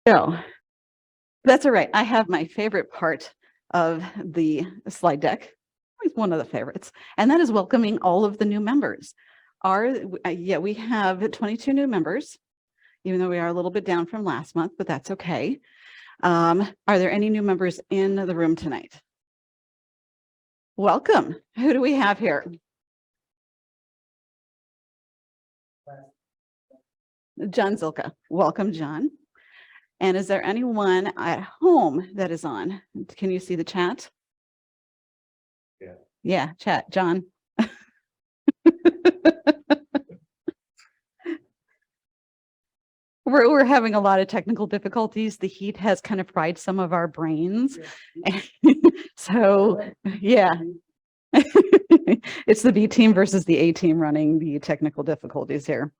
So that's all right. I have my favorite part of the slide deck. It's one of the favorites, and that is welcoming all of the new members. We have 22 new members, even though we are a little bit down from last month, but that's okay. Are there any new members in the room tonight? Welcome. Who do we have here? John Zilka. Welcome, John. And is there anyone at home that is on? Can you see the chat? Yeah. Yeah, chat, John. We're having a lot of technical difficulties. The heat has kind of fried some of our brains. Yeah. So, yeah. It's the B team versus the A team running the technical difficulties here.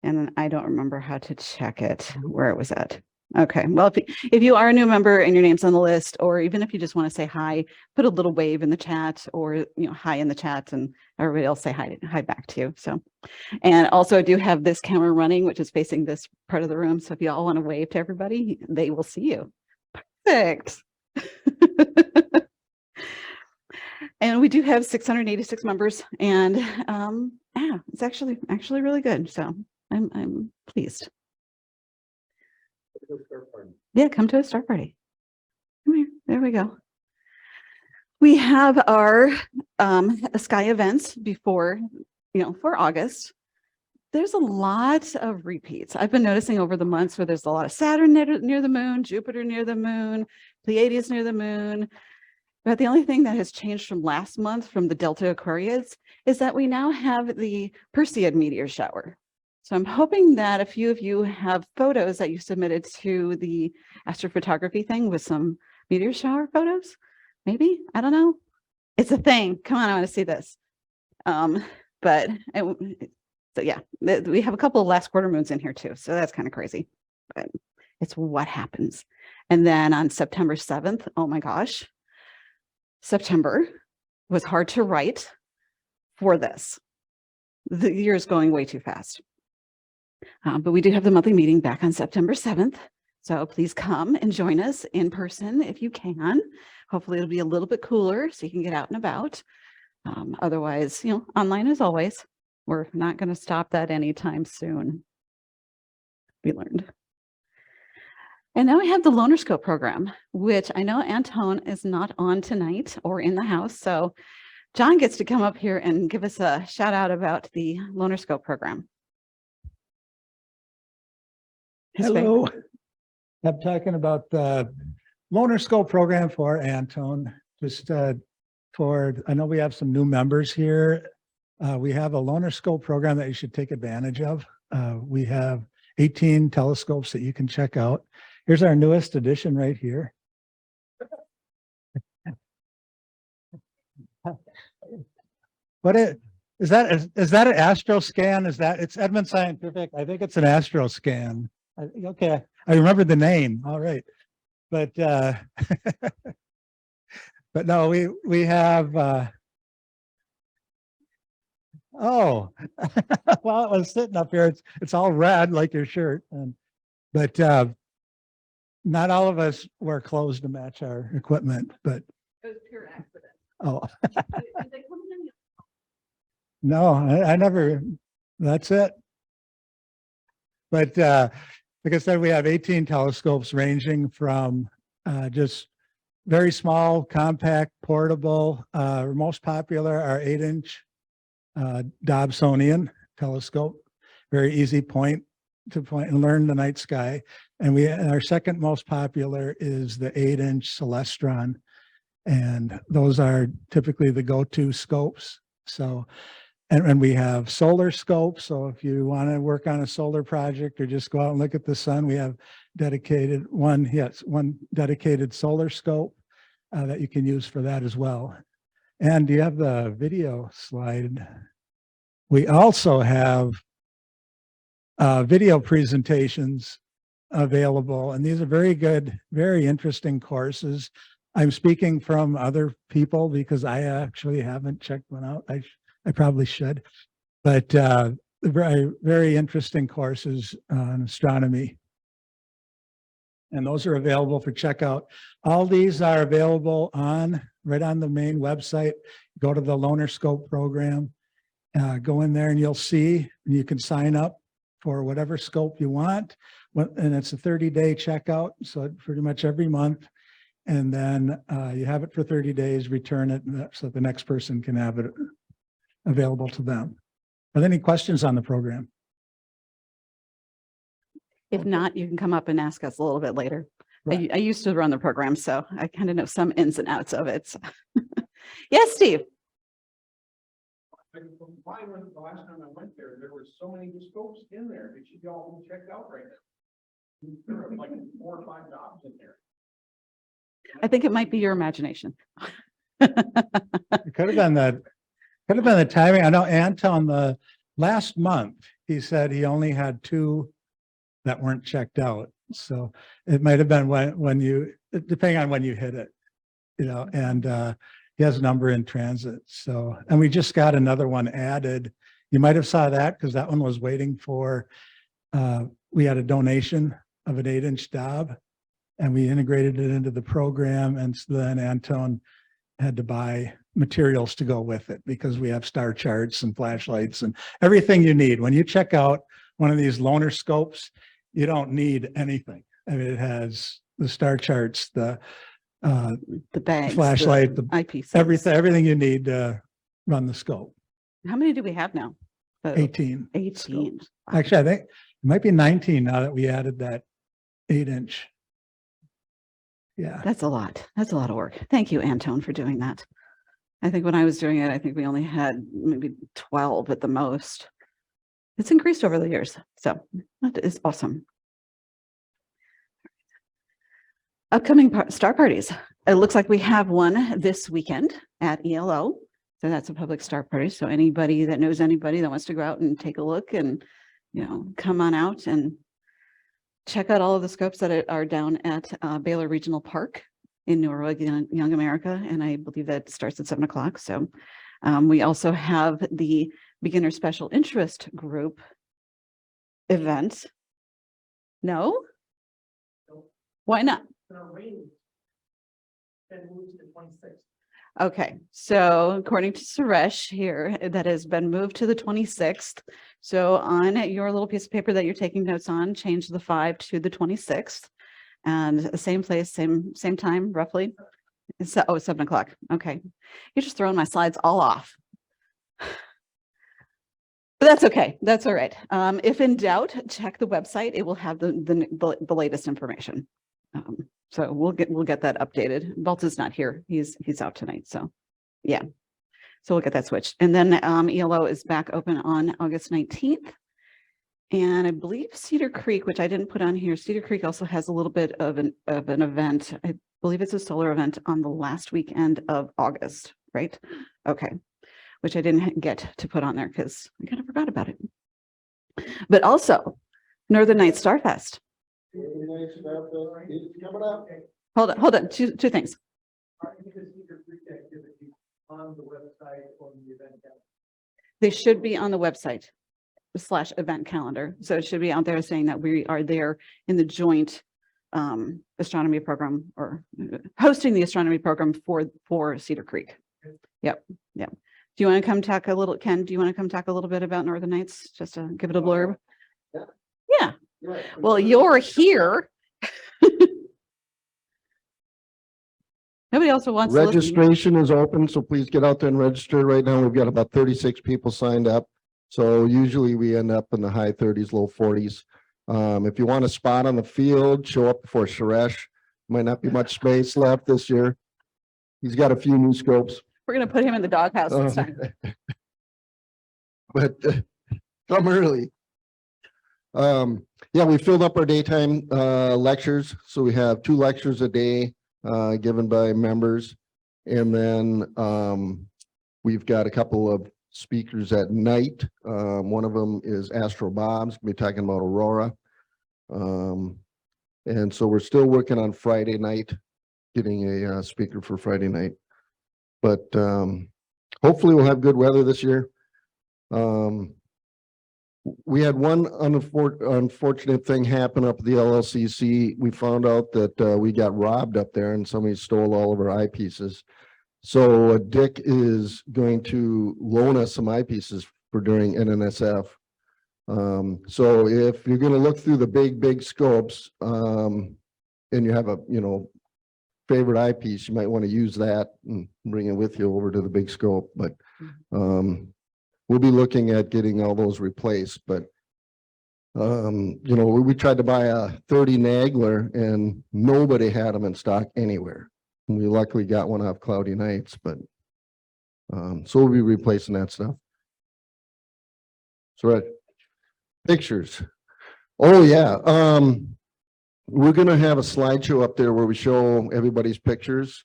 And I don't remember how to check it, where it was at. Okay, well, if you are a new member and your name's on the list, or even if you just want to say hi, put a little wave in the chat, or hi in the chat, and everybody else say hi back to you. So, and also I do have this camera running, which is facing this part of the room. So if you all want to wave to everybody, they will see you. Perfect. And we do have 686 members, and yeah, it's actually really good. So I'm pleased. Yeah, come to a star party. Come here. There we go. We have our sky events before, for August. There's a lot of repeats. I've been noticing over the months where there's a lot of Saturn near the moon, Jupiter near the moon, Pleiades near the moon. But the only thing that has changed from last month from the Delta Aquarius is that we now have the Perseid meteor shower. So I'm hoping that a few of you have photos that you submitted to the astrophotography thing with some meteor shower photos. Maybe, I don't know. It's a thing. Come on, I want to see this. So yeah, we have a couple of last quarter moons in here too. So that's kind of crazy, but it's what happens. And then on September 7th, oh my gosh, September was hard to write for this. The year is going way too fast. But we do have the monthly meeting back on September 7th. So please come and join us in person if you can. Hopefully it'll be a little bit cooler so you can get out and about. Otherwise, online as always. We're not going to stop that anytime soon. We learned. And now we have the Loner Scope program, which I know Antone is not on tonight or in the house. So John gets to come up here and give us a shout out about the Loner Scope program. Hello. I'm talking about the Loner Scope program for Antone. Just I know we have some new members here. We have a Loner Scope program that you should take advantage of. We have 18 telescopes that you can check out. Here's our newest edition right here. Is that an Astroscan? It's Edmund Scientific. I think it's an Astroscan. Okay, I remember the name. All right, but but no, we have. Oh, well, it was sitting up here. It's all red like your shirt, but not all of us wear clothes to match our equipment. But it was pure accident. Oh. No, I never. That's it. But like I said, we have 18 telescopes ranging from just very small, compact, portable. Most popular are 8-inch Dobsonian telescope. Very easy point and learn the night sky. And our second most popular is the 8-inch Celestron. And those are typically the go-to scopes. So, and we have solar scopes. So if you want to work on a solar project or just go out and look at the sun, we have one dedicated solar scope that you can use for that as well. And do you have the video slide? We also have video presentations available, and these are very good, very interesting courses. I'm speaking from other people because I actually haven't checked one out. I probably should, but very, very interesting courses on astronomy. and those are available for checkout. All these are available right on the main website. Go to the Loaner Scope program, go in there and you'll see, and you can sign up for whatever scope you want. And it's a 30-day checkout, so pretty much every month. And then you have it for 30 days, return it so the next person can have it available to them. Are there any questions on the program? If not, you can come up and ask us a little bit later. Right. I used to run the program, so I kind of know some ins and outs of it. So. Yes, Steve. When the last time I went there were so many scopes in there. It should be all checked out right now. There are like 4 or 5 jobs in there. I think it might be your imagination. It could have been the timing. I know Anton, the last month, he said he only had 2 that weren't checked out. So it might have been when you, depending on when you hit it, and he has a number in transit. So, and we just got another one added. You might have saw that because that one was waiting for, we had a donation of an 8-inch Dob and we integrated it into the program. And so then Anton had to buy materials to go with it because we have star charts and flashlights and everything you need. When you check out one of these loaner scopes, you don't need anything. I mean, it has the star charts, the bags, flashlight, the eyepiece, everything you need to run the scope. How many do we have now? 18. 18. Scopes. Actually, I think it might be 19 now that we added that 8-inch. Yeah. That's a lot. That's a lot of work. Thank you, Anton, for doing that. I think when I was doing it, I think we only had maybe 12 at the most. It's increased over the years. So that is awesome. Upcoming star parties. It looks like we have one this weekend at ELO. So that's a public star party. So anybody that knows anybody that wants to go out and take a look and, come on out and check out all of the scopes that are down at Baylor Regional Park in Norway, Young America. And I believe that starts at 7 o'clock. So we also have the Beginner Special Interest Group event. No? Why not? Okay, so according to Suresh here, that has been moved to the 26th. So on your little piece of paper that you're taking notes on, change the 5 to the 26th. And same place, same time, roughly. So, 7 o'clock. Okay. You're just throwing my slides all off. But that's okay. That's all right. If in doubt, check the website. It will have the latest information. So we'll get that updated. Balta's not here. He's out tonight. So yeah. So we'll get that switched. And then ELO is back open on August 19th. And I believe Cedar Creek, which I didn't put on here, Cedar Creek also has a little bit of an event. I believe it's a solar event on the last weekend of August, right? Okay. Which I didn't get to put on there because I kind of forgot about it. But also Northern Nights Starfest. Hold on. Two things. They should be on the website /event calendar. So it should be out there saying that we are there in the joint astronomy program or hosting the astronomy program for Cedar Creek. Yep. Do you want to come talk a little, Ken, do you want to come talk a little bit about Northern Nights? Just to give it a blurb? Yeah. Well, you're here. Nobody else wants to registration is open, so please get out there and register. Right now, we've got about 36 people signed up. So usually we end up in the high 30s, low 40s. If you want a spot on the field, show up before Suresh. Might not be much space left this year. He's got a few new scopes. We're going to put him in the doghouse this time. But come early. Yeah, we filled up our daytime lectures. So we have 2 lectures a day given by members. And then we've got a couple of speakers at night. One of them is Astro Bob's. We'll be talking about Aurora. And so we're still working on Friday night, getting a speaker for Friday night. But hopefully we'll have good weather this year. We're We had one unfortunate thing happen up at the LLCC. We found out that we got robbed up there and somebody stole all of our eyepieces. So Dick is going to loan us some eyepieces for during NNSF. So if you're going to look through the big scopes, and you have a, favorite eyepiece, you might want to use that and bring it with you over to the big scope. But we'll be looking at getting all those replaced. But we tried to buy a 30 Nagler and nobody had them in stock anywhere. We luckily got one off Cloudy Nights, but so we'll be replacing that stuff. So right, pictures. Oh yeah, we're gonna have a slideshow up there where we show everybody's pictures,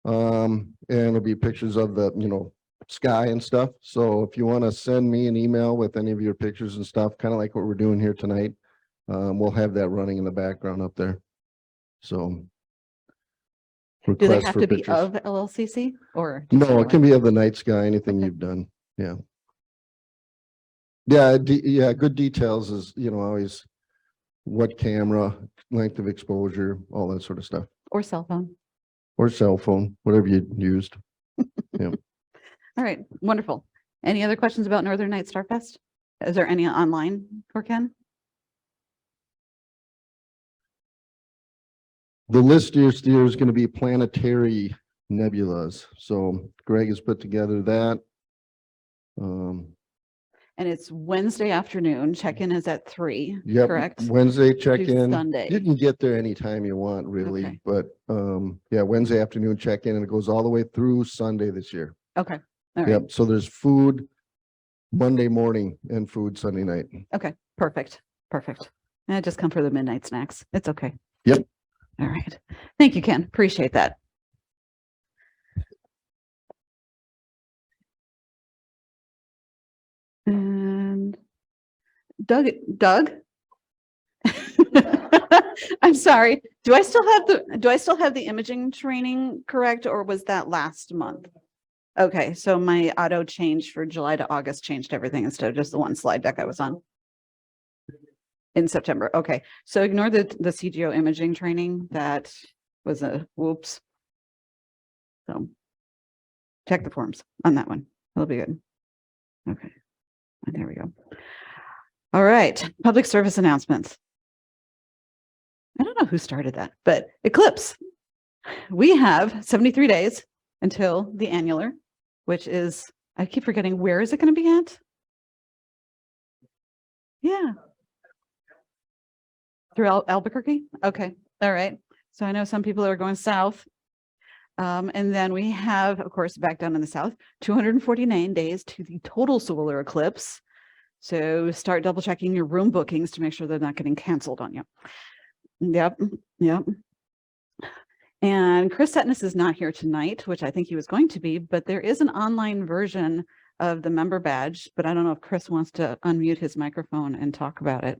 and it'll be pictures of the sky and stuff. So if you want to send me an email with any of your pictures and stuff, kind of like what we're doing here tonight, we'll have that running in the background up there. So. Do they Request have for to be pictures. of LLCC or? just No, general? it can be of the night sky, anything Okay. you've done. Yeah. Yeah, yeah, good details is, always what camera, length of exposure, all that sort of stuff. Or cell phone. Or cell phone, whatever you used. All right, wonderful. Any other questions about Northern Night Starfest? Is there any online for Ken? The list this year is going to be planetary nebulas. So Greg has put together that. And it's Wednesday afternoon. Check-in is at 3, Yep, correct? Wednesday To check-in. Sunday. You can get there anytime you want, really. Okay. But yeah, Wednesday afternoon check-in, and it goes all the way through Sunday this year. Okay, all right, Yep. So there's food Monday morning and food Sunday night. okay, perfect. And just come for the midnight snacks. It's okay. Yep. All right. Thank you, Ken. Appreciate that. And Doug, I'm sorry. Do I still have the imaging training correct, or was that last month? Okay, so my auto change for July to August changed everything instead of just the one slide deck I was on in September. Okay, so ignore the CGO imaging training. That was a whoops. So check the forms on that one. That'll be good. Okay, and there we go. All right, public service announcements. I don't know who started that, but Eclipse. We have 73 days until the annular, which is, I keep forgetting, where is it going to be at? Yeah. Through Albuquerque? Okay. All right. So I know some people are going south. And then we have, of course, back down in the south, 249 days to the total solar eclipse. So start double checking your room bookings to make sure they're not getting canceled on you. Yep. And Chris Setness is not here tonight, which I think he was going to be, but there is an online version of the member badge, but I don't know if Chris wants to unmute his microphone and talk about it.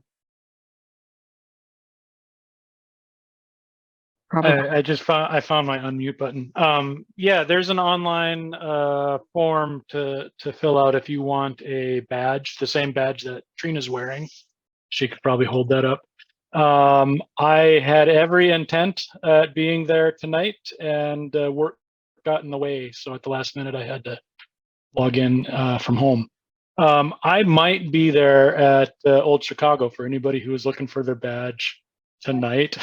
Probably. I found my unmute button. Yeah, there's an online form to fill out if you want a badge, the same badge that Trina's wearing. She could probably hold that up. I had every intent at being there tonight, and work got in the way. So at the last minute, I had to log in from home. I might be there at Old Chicago for anybody who is looking for their badge tonight.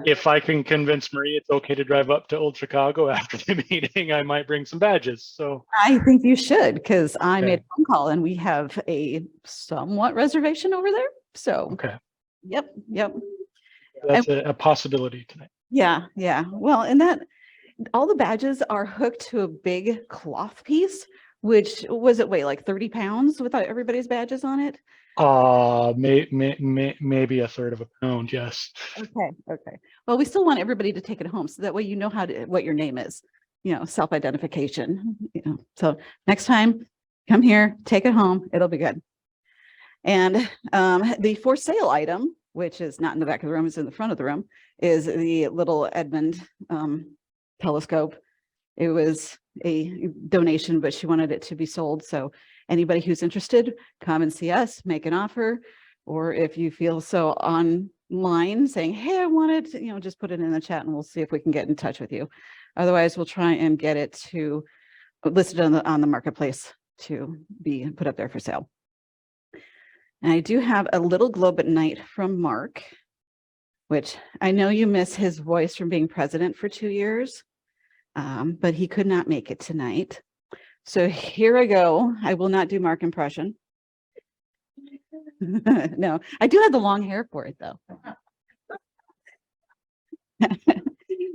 If I can convince Marie it's okay to drive up to Old Chicago after the meeting, I might bring some badges. So I think you should, because I Okay. made a phone call and we have a somewhat reservation over there. So, okay, yep. that's a possibility tonight. Yeah. Well, and that all the badges are hooked to a big cloth piece, which was it weigh like 30 pounds without everybody's badges on it? Maybe a third of a pound. Yes. Okay. Well, we still want everybody to take it home so that way you know what your name is, self-identification, So next time, come here, take it home, it'll be good. And the for sale item, which is not in the back of the room, it's in the front of the room, is the little Edmund telescope. It was a donation, but she wanted it to be sold. So Anybody who's interested, come and see us, make an offer. Or if you feel so online saying, hey, I wanted to, just put it in the chat and we'll see if we can get in touch with you. Otherwise, we'll try and get it listed on the marketplace to be put up there for sale. And I do have a little globe at night from Mark, which I know you miss his voice from being president for 2 years, but he could not make it tonight. So here I go. I will not do Mark impression. No, I do have the long hair for it though.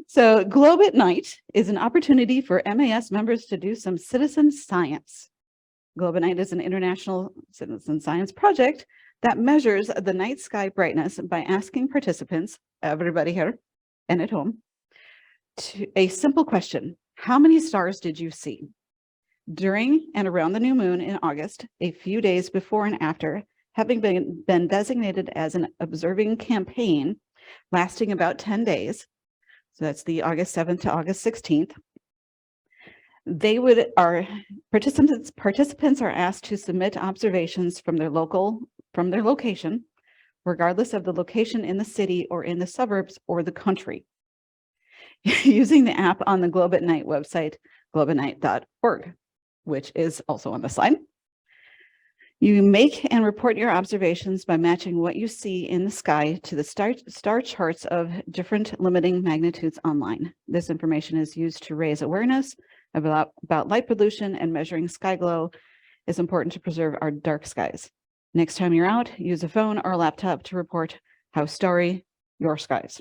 So Globe at Night is an opportunity for MAS members to do some citizen science. Globe at Night is an international citizen science project that measures the night sky brightness by asking participants, everybody here and at home, to a simple question. How many stars did you see? During and around the new moon in August, a few days before and after, having been designated as an observing campaign lasting about 10 days, so that's the August 7th to August 16th, participants are asked to submit observations from their location, regardless of the location in the city or in the suburbs or the country, using the app on the Globe at Night website, globeatnight.org, which is also on the slide. You make and report your observations by matching what you see in the sky to the star charts of different limiting magnitudes online. This information is used to raise awareness about light pollution, and measuring sky glow is important to preserve our dark skies. Next time you're out, use a phone or a laptop to report how starry your skies.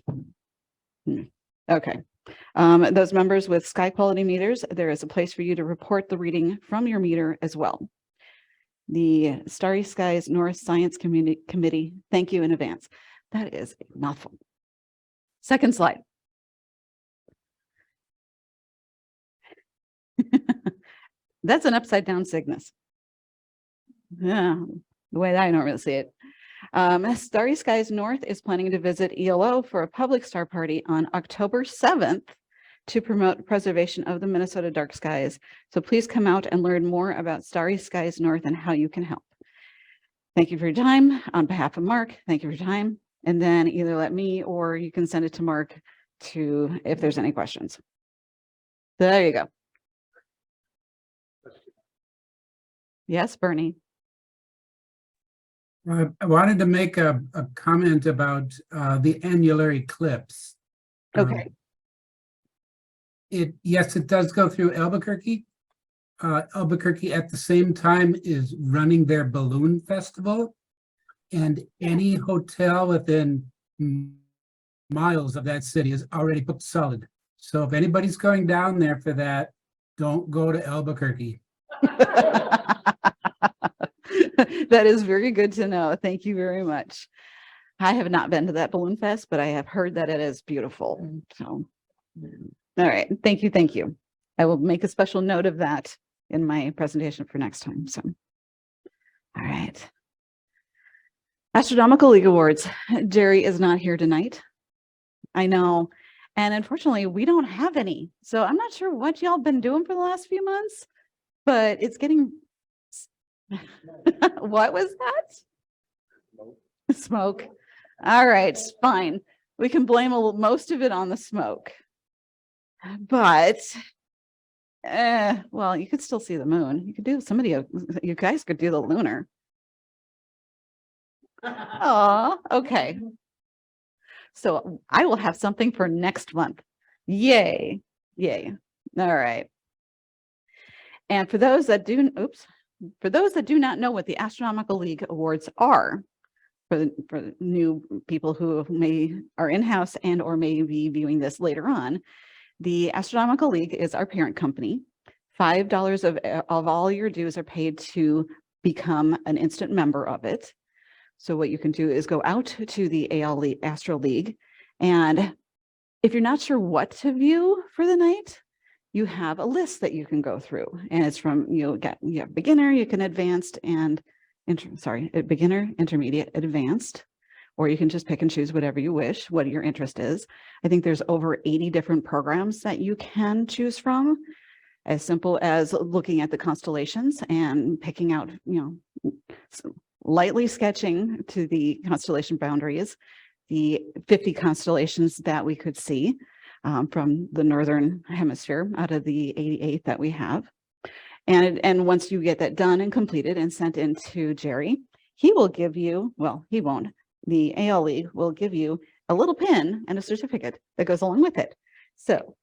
Okay. Those members with sky quality meters, there is a place for you to report the reading from your meter as well. The Starry Skies North Science Committee, thank you in advance. That is a mouthful. Second slide. That's an upside down Cygnus. Yeah, the way that I normally see it. Starry Skies North is planning to visit ELO for a public star party on October 7th to promote preservation of the Minnesota dark skies. So please come out and learn more about Starry Skies North and how you can help. Thank you for your time. On behalf of Mark, thank you for your time. And then either let me or you can send it to Mark if there's any questions. So there you go. Yes, Bernie. I wanted to make a comment about the annular eclipse. Okay. Yes, it does go through Albuquerque. Albuquerque at the same time is running their balloon festival, and any hotel within miles of that city is already booked solid. So if anybody's going down there for that, don't go to Albuquerque. That is very good to know. Thank you very much. I have not been to that balloon fest, but I have heard that it is beautiful. So, all right. Thank you. Thank you. I will make a special note of that in my presentation for next time. So, all right. Astronomical League Awards. Jerry is not here tonight. I know. And unfortunately, we don't have any. So I'm not sure what y'all been doing for the last few months, but it's getting... What was that? Smoke. All right, fine. We can blame most of it on the smoke. But, well, you could still see the moon. You could do you guys could do the lunar. Oh, okay. So I will have something for next month. Yay. Yay. All right. And for those that do not know what the Astronomical League Awards are, for new people who are in-house and or may be viewing this later on, the Astronomical League is our parent company. $5 of all your dues are paid to become an instant member of it. So what you can do is go out to the Astro League, and if you're not sure what to view for the night, you have a list that you can go through, and it's from you have beginner, you can advanced, and beginner, intermediate, advanced, or you can just pick and choose whatever you wish, what your interest is. I think there's over 80 different programs that you can choose from. as simple as looking at the constellations and picking out, lightly sketching to the constellation boundaries, the 50 constellations that we could see from the northern hemisphere out of the 88 that we have. And once you get that done and completed and sent into Jerry, he will give you, well, he won't, the AL League will give you a little pin and a certificate that goes along with it. So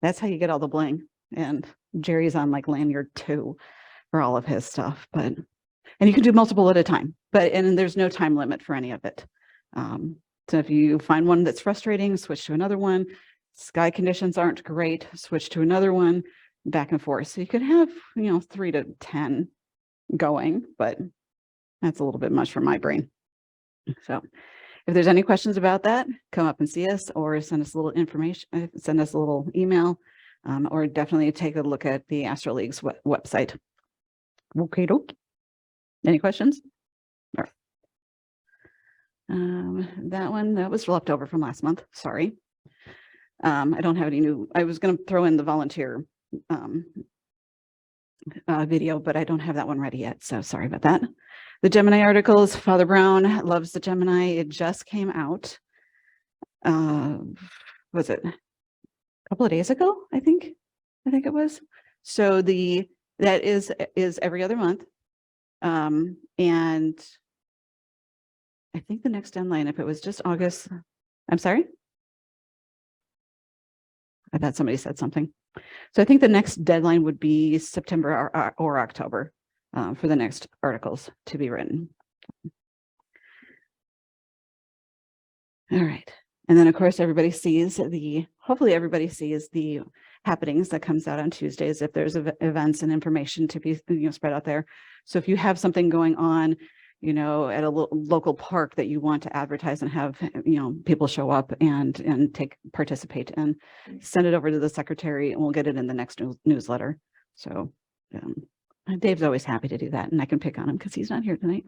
that's how you get all the bling. And Jerry's on like lanyard 2 for all of his stuff, and you can do multiple at a time, and there's no time limit for any of it. So if you find one that's frustrating, switch to another one. Sky conditions aren't great, switch to another one, back and forth. So you could have, 3 to 10 going, but that's a little bit much for my brain. So if there's any questions about that, come up and see us or send us a little information, send us a little email, or definitely take a look at the Astro League's website. Okay, any questions? All right. That was left over from last month. Sorry. I don't have any new, I was going to throw in the volunteer video, but I don't have that one ready yet. So sorry about that. The Gemini articles, Father Brown loves the Gemini. It just came out. Was it a couple of days ago? I think it was. So that is every other month. And I think the next deadline, if it was just August, I'm sorry. I thought somebody said something. So I think the next deadline would be September or October for the next articles to be written. All right. And then of course, hopefully everybody sees the happenings that comes out on Tuesdays if there's events and information to be spread out there. So if you have something going on, at a local park that you want to advertise and have, people show up and participate and send it over to the secretary, and we'll get it in the next newsletter. So Dave's always happy to do that, and I can pick on him because he's not here tonight.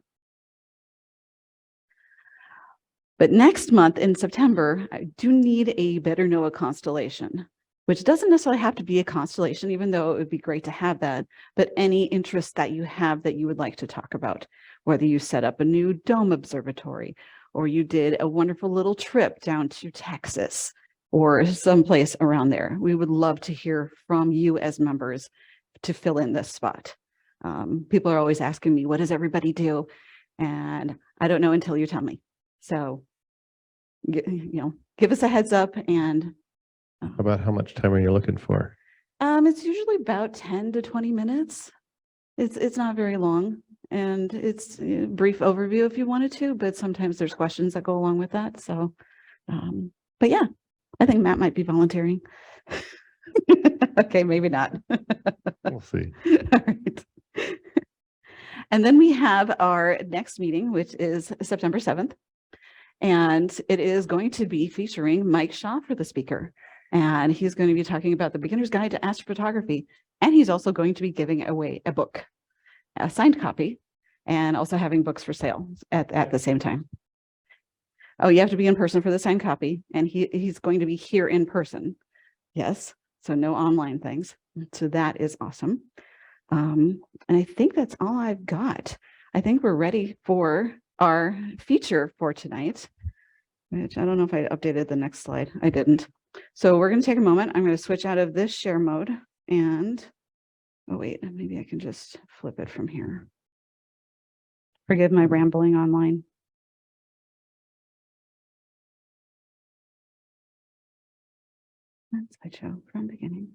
But next month in September, I do need a Better Know a constellation, which doesn't necessarily have to be a constellation, even though it would be great to have that, but any interest that you have that you would like to talk about, whether you set up a new dome observatory, or you did a wonderful little trip down to Texas or someplace around there. We would love to hear from you as members to fill in this spot. People are always asking me, what does everybody do? And I don't know until you tell me. So, give us a heads up. And about how much time are you looking for? it's usually about 10 to 20 minutes. It's not very long, and it's a brief overview if you wanted to, but sometimes there's questions that go along with that. So, but yeah, I think Matt might be volunteering. Okay, maybe not. We'll see. All right. And then we have our next meeting, which is September 7th. And it is going to be featuring Mike Shaw for the speaker. And he's going to be talking about the beginner's guide to astrophotography. And he's also going to be giving away a book, a signed copy, and also having books for sale at the same time. Oh, you have to be in person for the signed copy. And he's going to be here in person. Yes. So no online things. So that is awesome. And I think that's all I've got. I think we're ready for our feature for tonight, which I don't know if I updated the next slide. I didn't. So we're going to take a moment. I'm going to switch out of this share mode and, oh wait, maybe I can just flip it from here. Forgive my rambling online. Slideshow from beginning.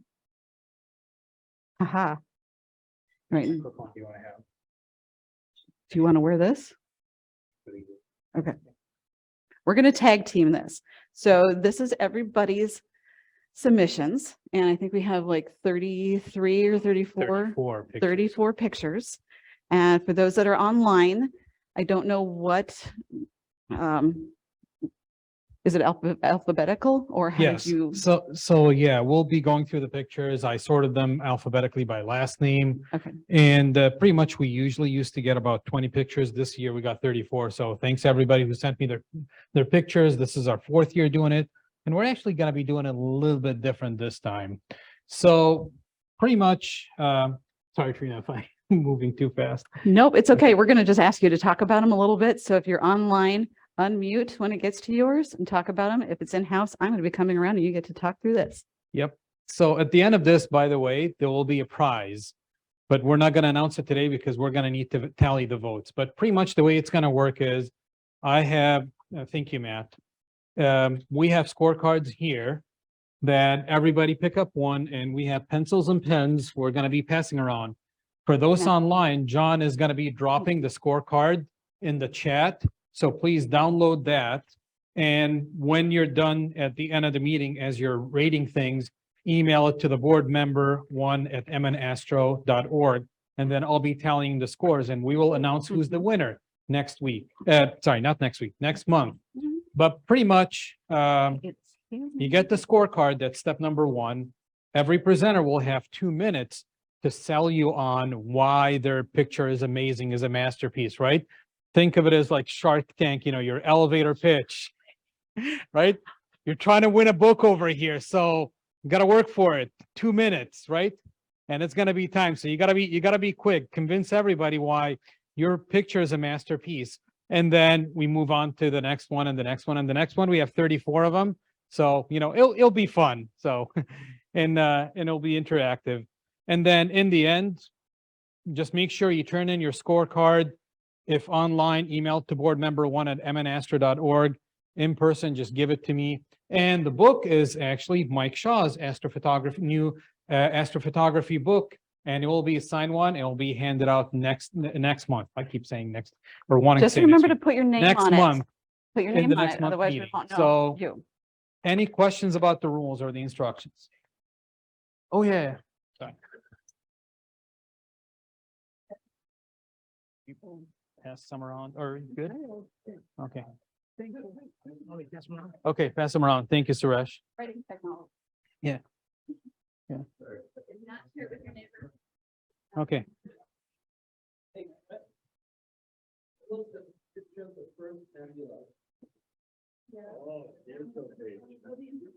Aha. Right. Do you want to wear this? Okay. We're going to tag team this. So this is everybody's submissions. And I think we have like 33 or 34 pictures. And for those that are online, I don't know what, is it alphabetical or have you? So yeah, we'll be going through the pictures. I sorted them alphabetically by last name. Okay. And pretty much we usually used to get about 20 pictures. This year we got 34. So thanks everybody who sent me their pictures. This is our 4th year doing it. And we're actually going to be doing it a little bit different this time. So pretty much, sorry, Trina, if I'm moving too fast. Nope, it's okay. We're going to just ask you to talk about them a little bit. So if you're online, unmute when it gets to yours and talk about them. If it's in-house, I'm going to be coming around and you get to talk through this. Yep. So at the end of this, by the way, there will be a prize, but we're not going to announce it today because we're going to need to tally the votes. But pretty much the way it's going to work is I have, thank you, Matt. We have scorecards here that everybody pick up one, and we have pencils and pens we're going to be passing around. For those Yeah. online, John is going to be dropping the scorecard in the chat. So please download that. And when you're done at the end of the meeting, as you're rating things, email it to the board member one@mnastro.org. And then I'll be tallying the scores, and we will announce who's the winner next week. Sorry, not next week, next month. Mhm. But pretty much, It's you get the scorecard. That's step number one. Every presenter will have 2 minutes to sell you on why their picture is amazing, is a masterpiece, right? Think of it as like Shark Tank, your elevator pitch, right? You're trying to win a book over here, so you got to work for it. 2 minutes, right? And it's going to be time. So you got to be quick. Convince everybody why your picture is a masterpiece. And then we move on to the next one and the next one and the next one. We have 34 of them. So, it'll be fun. So, and it'll be interactive. And then in the end, just make sure you turn in your scorecard. If online, email to board member one@mnastro.org. In person, just give it to me. And the book is actually Mike Shaw's new astrophotography book. And it will be a signed one. It will be handed out next month. I keep saying next, or wanting to just say remember next to put your name next on it. month. Put your in name the on next it. month Otherwise, we meeting. won't know So- you. Any questions about the rules or the instructions? Oh, yeah. Sorry. People pass some around, or good? Okay. Okay, pass them around. Thank you, Suresh. Writing technology. Yeah. Yeah. Not share with your neighbor. Okay.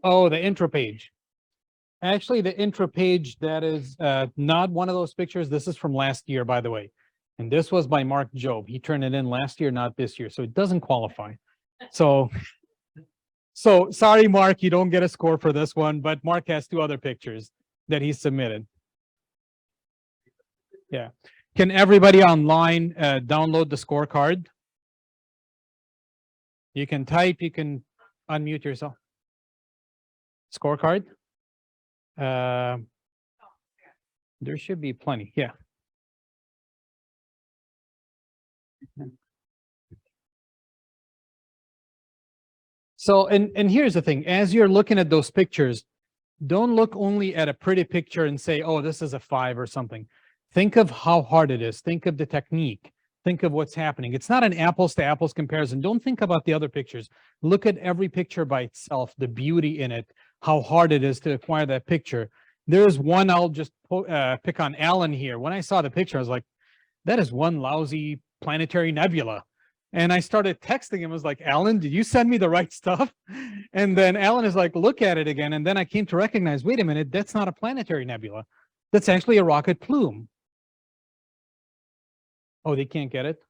Oh, the intro page. Actually, the intro page, that is not one of those pictures. This is from last year, by the way. And this was by Mark Job. He turned it in last year, not this year. So it doesn't qualify. So sorry, Mark, you don't get a score for this one, but Mark has 2 other pictures that he submitted. Yeah. Can everybody online download the scorecard? You can type, you can unmute yourself. Scorecard? There should be plenty. Yeah. So, and here's the thing, as you're looking at those pictures, don't look only at a pretty picture and say, oh, this is a 5 or something. Think of how hard it is. Think of the technique. Think of what's happening. It's not an apples to apples comparison. Don't think about the other pictures. Look at every picture by itself, the beauty in it, how hard it is to acquire that picture. There's one, I'll just pick on Alan here. When I saw the picture, I was like, that is one lousy planetary nebula. And I started texting him. I was like, Alan, did you send me the right stuff? And then Alan is like, look at it again. And then I came to recognize, wait a minute, that's not a planetary nebula. That's actually a rocket plume. Oh, they can't get it?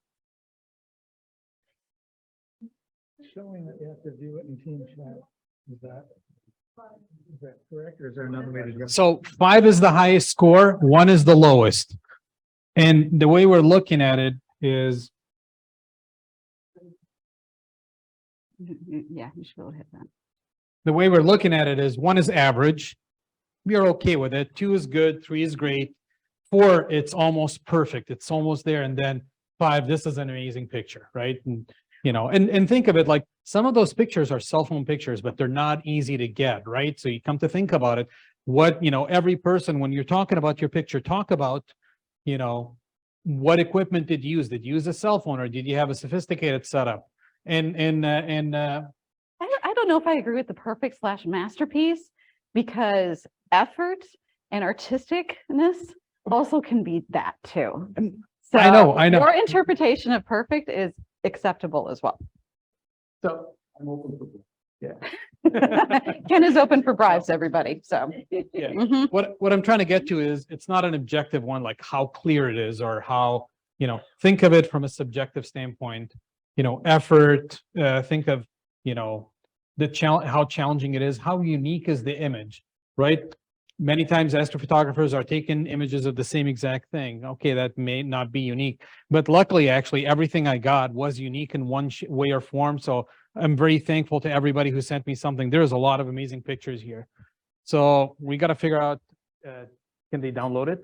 Showing that you have to view it in team chat. Is that correct, or is there another way to go? So 5 is the highest score, 1 is the lowest. And the way we're looking at it is, Yeah, you should be able to hit that. the way we're looking at it is 1 is average. We're okay with it. 2 is good, 3 is great. 4, it's almost perfect. It's almost there. And then 5, this is an amazing picture, right? And and think of it like some of those pictures are cell phone pictures, but they're not easy to get, right? So you come to think about it, what, every person, when you're talking about your picture, talk about, what equipment did you use? Did you use a cell phone, or did you have a sophisticated setup? I don't know if I agree with the perfect / masterpiece, because effort and artisticness also can be that too. So I know. Your interpretation of perfect is acceptable as well. So I'm open for. Ken is open for bribes, everybody, so. Yeah. Mhm. What I'm trying to get to is, it's not an objective one, like how clear it is or how, think of it from a subjective standpoint, effort, think of, the challenge, how challenging it is, how unique is the image, right? Many times astrophotographers are taking images of the same exact thing. Okay, that may not be unique, but luckily, actually, everything I got was unique in one way or form. So I'm very thankful to everybody who sent me something. There's a lot of amazing pictures here. So we got to figure out, can they download it?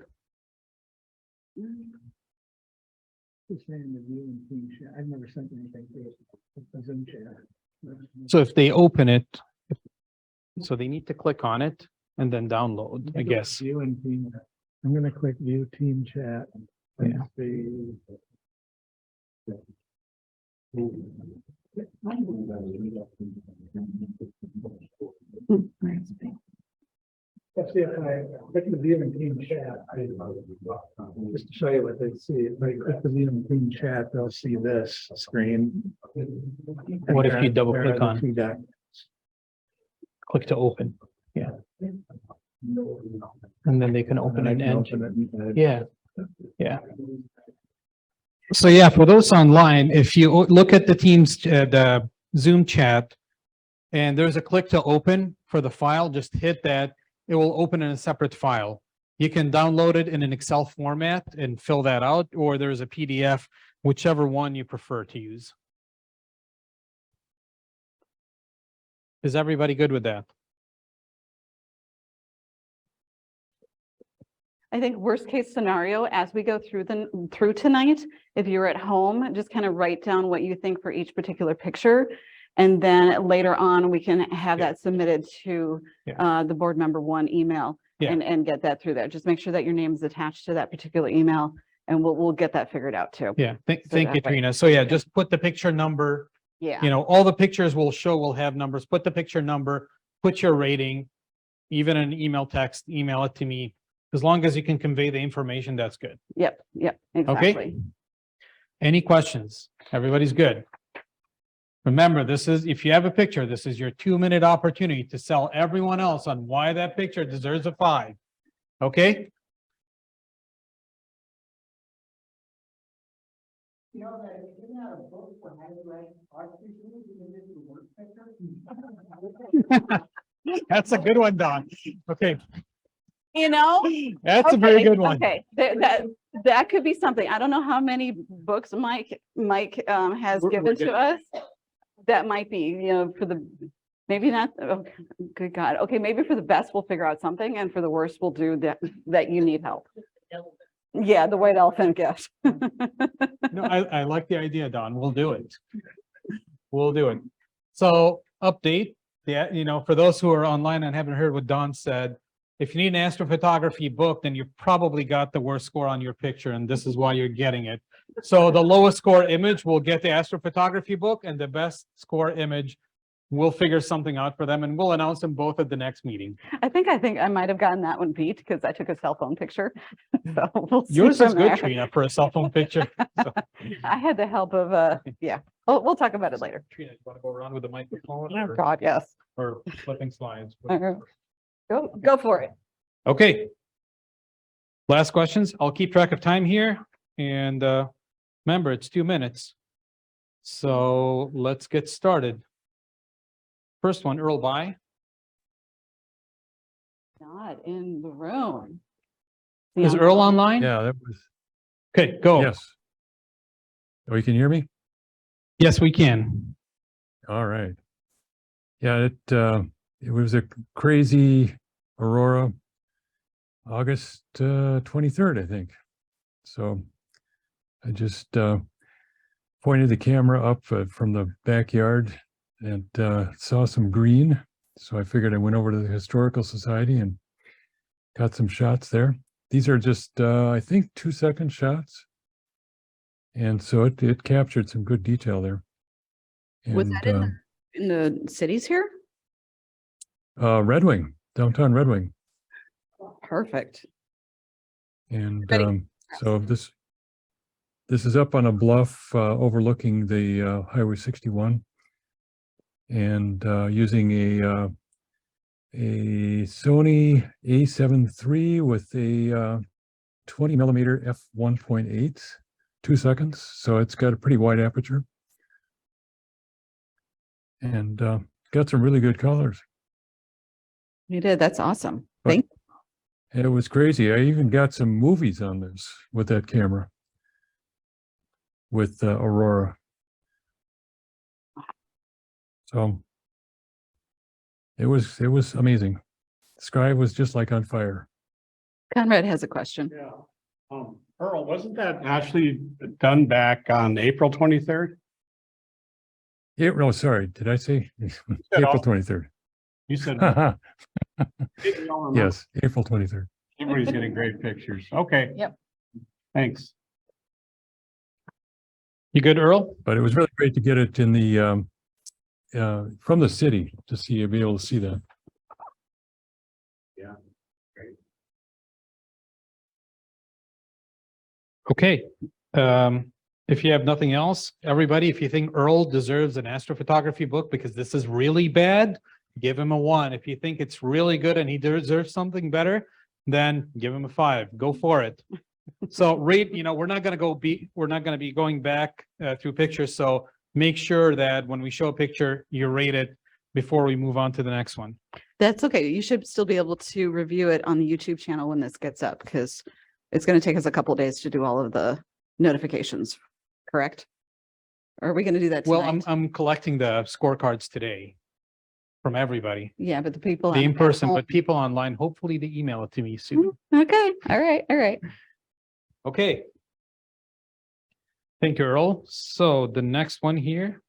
I've never sent anything to a Zoom chat. So if they open it, so they need to click on it and then download, I guess. View and team. I'm gonna click view team chat. Yeah. Let's see if I click the view and team chat. Just to show you what they see. If I click the view and team chat, they'll see this screen. What if you double click on? Click to open. Yeah. And then they can open it and, yeah. Yeah. So yeah, for those online, if you look at the Teams, the Zoom chat, and there's a click to open for the file, just hit that. It will open in a separate file. You can download it in an Excel format and fill that out, or there's a PDF, whichever one you prefer to use. Is everybody good with that? I think worst case scenario, as we go through tonight, if you're at home, just kind of write down what you think for each particular picture. And then later on, we can have that submitted to the board member one email and get that through there. Just make sure that your name is attached to that particular email, and we'll get that figured out too. Yeah, thank you, Trina. So yeah, just put the picture number. Yeah. All the pictures will have numbers. Put the picture number, put your rating, even an email text, email it to me. As long as you can convey the information, that's good. Yep, exactly. Okay. Any questions? Everybody's good. Remember, this is, if you have a picture, this is your 2-minute opportunity to sell everyone else on why that picture deserves a 5. Okay? That's a good one, Don. Okay. That's a very good one. Okay, that could be something. I don't know how many books Mike has given to us. That might be, for the, maybe not, oh, good God. Okay, maybe for the best, we'll figure out something, and for the worst, we'll do that you need help. Yeah, the white elephant gift. No, I like the idea, Don. We'll do it. We'll do it. So update, for those who are online and haven't heard what Don said, if you need an astrophotography book, then you probably got the worst score on your picture, and this is why you're getting it. So the lowest score image will get the astrophotography book, and the best score image, we'll figure something out for them, and we'll announce them both at the next meeting. I think I might have gotten that one beat because I took a cell phone picture. So we'll see Yours is from good, there. Trina, for a cell phone picture. So, I had the help of yeah. Oh, we'll talk about it later. Trina, you want to go around with the microphone Oh God, yes. or flipping slides? Go for it. Okay. Last questions. I'll keep track of time here. And remember, it's 2 minutes. So let's get started. First one, Earl By. Not in the room. Is Earl online? Yeah, that was, Okay, go. yes. Oh, you can hear me? Yes, we can. All right. Yeah, it was a crazy aurora, August 23rd, I think. So I just pointed the camera up from the backyard and saw some green. So I figured I went over to the Historical Society and got some shots there. These are just, I think, 2-second shots. And so it captured some good detail there. Was that in the cities here? Red Wing, downtown Red Wing. Perfect. And Ready. so this is up on a bluff overlooking the Highway 61. and using a Sony A7 III with a 20 millimeter f1.8, 2 seconds. So it's got a pretty wide aperture and got some really good colors. You did. That's awesome. But- Thank It was crazy. I even got some movies on this with that camera, with Aurora. So it was amazing. The sky was just like on fire. Conrad has a question. Yeah. Earl, wasn't that actually done back on April 23rd? No, sorry. Did I say April 23rd? You said. Yes, April 23rd. Everybody's getting great pictures. Okay. Yep. Thanks. You good, Earl? But it was really great to get it in the from the city to see, be able to see that. Yeah. Okay. If you have nothing else, everybody, if you think Earl deserves an astrophotography book because this is really bad, give him a 1. If you think it's really good and he deserves something better, then give him a 5. Go for it. So rate, we're not going to be going back through pictures. So make sure that when we show a picture, you rate it before we move on to the next one. That's okay. You should still be able to review it on the YouTube channel when this gets up, because it's going to take us a couple days to do all of the notifications, correct? Or are we going to do that Well, tonight? I'm collecting the scorecards today from everybody, Yeah, but the people the at in person, home- but people online, hopefully they email it to me soon. Okay. All right. All right. Okay. Thank you, Earl. So the next one here,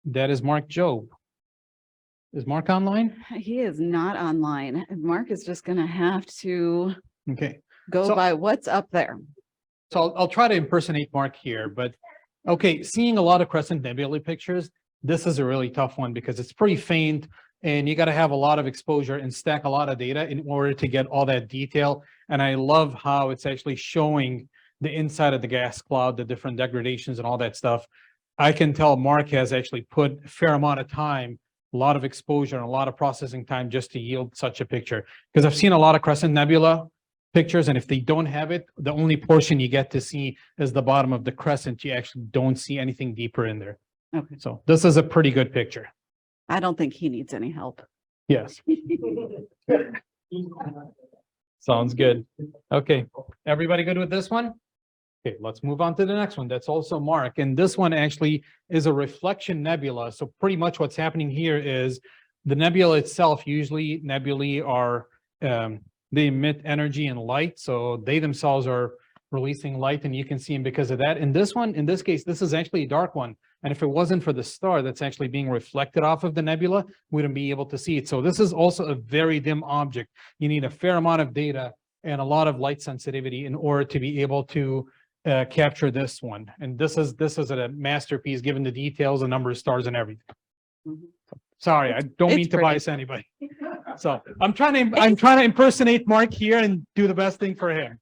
that is Mark Job. Is Mark online? He is not online. Mark is just going to have to Okay. go So- by what's up there. So I'll try to impersonate Mark here, but okay, seeing a lot of Crescent Nebula pictures, this is a really tough one because it's pretty faint and you got to have a lot of exposure and stack a lot of data in order to get all that detail. And I love how it's actually showing the inside of the gas cloud, the different degradations and all that stuff. I can tell Mark has actually put a fair amount of time, a lot of exposure and a lot of processing time just to yield such a picture. Because I've seen a lot of Crescent Nebula pictures, and if they don't have it, the only portion you get to see is the bottom of the crescent. You actually don't see anything deeper in there. Okay. So this is a pretty good picture. I don't think he needs any help. Yes. Sounds good. Okay, everybody good with this one? Okay, let's move on to the next one. That's also Mark. And this one actually is a reflection nebula. So pretty much what's happening here is the nebula itself, usually nebulae are, they emit energy and light. So they themselves are releasing light and you can see them because of that. And this one, in this case, this is actually a dark one. And if it wasn't for the star that's actually being reflected off of the nebula, we wouldn't be able to see it. So this is also a very dim object. You need a fair amount of data and a lot of light sensitivity in order to be able to capture this one. And this is a masterpiece given the details, the number of stars and everything. Mhm. Sorry, I don't It's mean to pretty. bias anybody. So I'm trying to impersonate Mark here and do the best thing for him.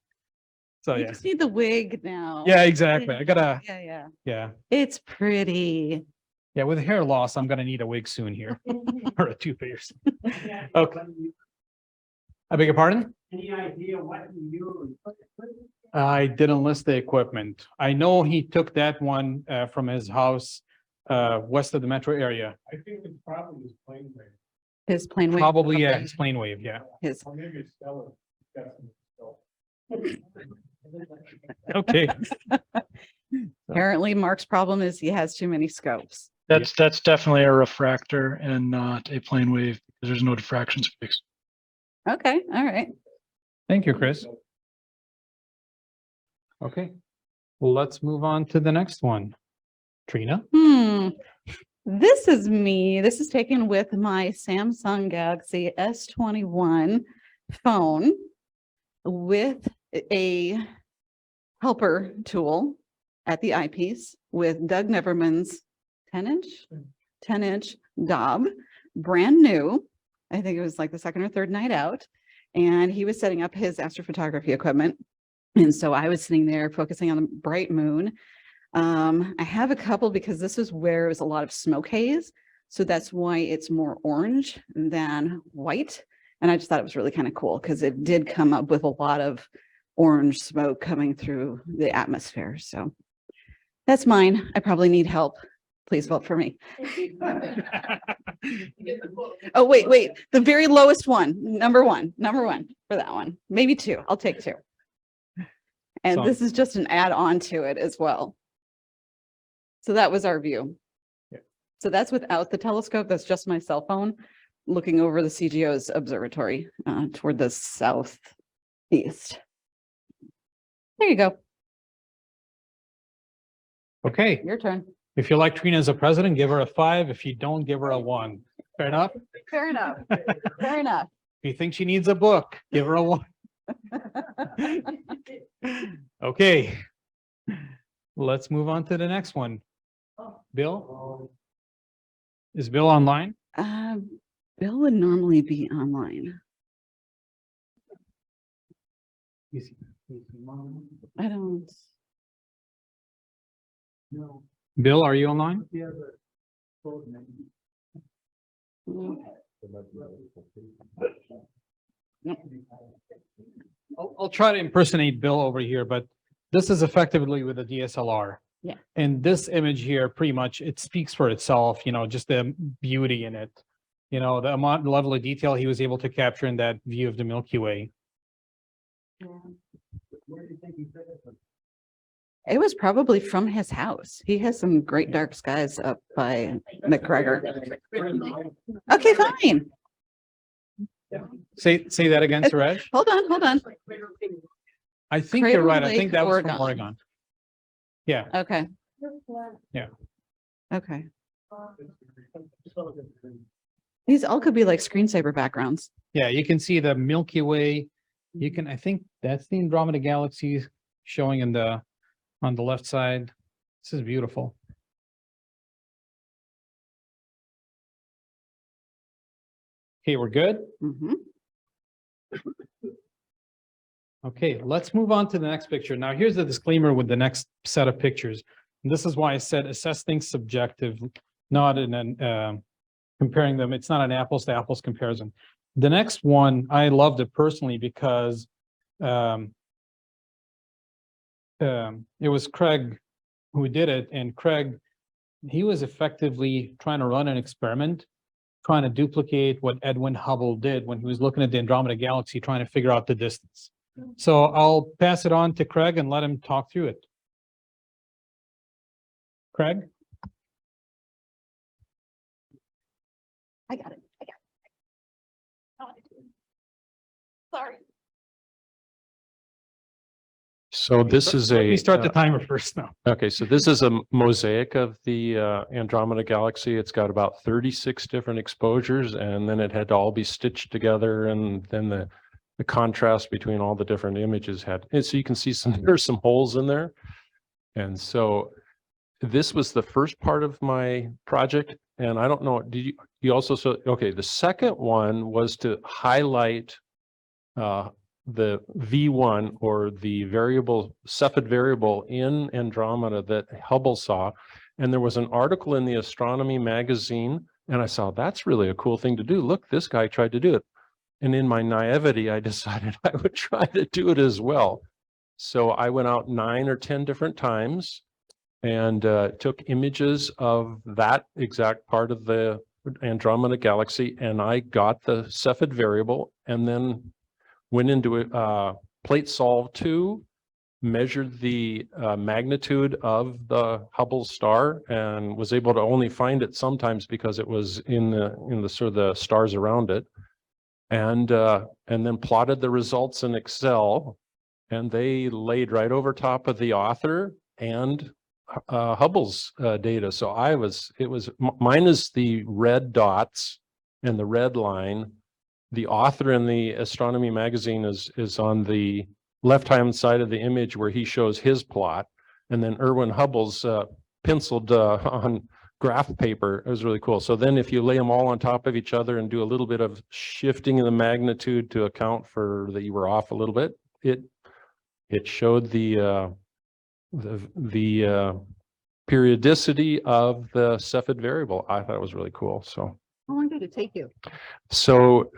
So You yeah, just need the wig now. yeah, exactly. I gotta, Yeah. yeah. It's pretty. Yeah, with hair loss, I'm gonna need a wig soon here, or a toupee or something. Okay. I beg your pardon? Any idea what you? I didn't list the equipment. I know he took that one from his house west of the metro area. I think it's probably his plane wave. His plane wave. Probably, yeah, Okay. his plane wave, yeah. His. Or maybe it's Stellar. Okay. Apparently Mark's problem is he has too many scopes. That's definitely a refractor and not a plane wave because there's no diffraction space. Okay. All right. Thank you, Chris. Okay. Well, let's move on to the next one. Trina? This is me. This is taken with my Samsung Galaxy S21 phone with a helper tool at the eyepiece with Doug Neverman's 10-inch Dob, brand new. I think it was like the second or third night out. And he was setting up his astrophotography equipment. And so I was sitting there focusing on the bright moon. I have a couple because this is where there's a lot of smoke haze. So that's why it's more orange than white. And I just thought it was really kind of cool because it did come up with a lot of orange smoke coming through the atmosphere. So that's mine. I probably need help. Please vote for me. Oh, wait. The very lowest one, number one for that one. Maybe two. I'll take two. And So- this is just an add-on to it as well. So that was our view. Yeah. So that's without the telescope. That's just my cell phone looking over the CGO's observatory toward the southeast. There you go. Okay, Your turn. if you like Trina as a president, give her a 5. If you don't, give her a 1. Fair enough? Fair enough. Fair enough. If you think she needs a book, give her a 1. Okay. Let's move on to the next one. Bill? Is Bill online? Bill would normally be online. I don't. Bill, are you online? I'll try to impersonate Bill over here, but this is effectively with a DSLR. Yeah. And this image here, pretty much, it speaks for itself, just the beauty in it. The amount, the level of detail he was able to capture in that view of the Milky Way. It was probably from his house. He has some great dark skies up by McGregor. Okay, fine. Say that again, Suraj. Hold on. I think Crater you're right. I Lake, think that was from Oregon. Oregon. Yeah. Okay. Yeah. Okay. These all could be like screensaver backgrounds. Yeah, you can see the Milky Way. I think that's the Andromeda Galaxy showing on the left side. This is beautiful. Okay, we're good. Mhm. Okay, let's move on to the next picture. Now, here's the disclaimer with the next set of pictures. And this is why I said assess things subjective, not in an comparing them. It's not an apples to apples comparison. The next one, I loved it personally because it was Craig who did it, and Craig, he was effectively trying to run an experiment, trying to duplicate what Edwin Hubble did when he was looking at the Andromeda Galaxy, trying to figure out the distance. So I'll pass it on to Craig and let him talk through it. Craig? I got it. Sorry. So this is Let me a, start the timer first now. okay, so this is a mosaic of the Andromeda Galaxy. It's got about 36 different exposures, and then it had to all be stitched together, and then the contrast between all the different images and so you can see there's some holes in there. And so this was the first part of my project, and I don't know, did you also, so, okay, the second one was to highlight the V1 or the Cepheid variable in Andromeda that Hubble saw. And there was an article in the Astronomy magazine, and I saw that's really a cool thing to do. Look, this guy tried to do it. And in my naivety, I decided I would try to do it as well. So I went out 9 or 10 different times and took images of that exact part of the Andromeda Galaxy, and I got the Cepheid variable, and then went into plate solve 2, measured the magnitude of the Hubble star, and was able to only find it sometimes because it was in the sort of the stars around it, and then plotted the results in Excel, and they laid right over top of the author and Hubble's data. So mine is the red dots and the red line. The author in the Astronomy magazine is on the left-hand side of the image where he shows his plot, and then Erwin Hubble's penciled on graph paper. It was really cool. So then if you lay them all on top of each other and do a little bit of shifting in the magnitude to account for that you were off a little bit, it showed the periodicity of the Cepheid variable. I thought it was really cool. So, How long did it take you? so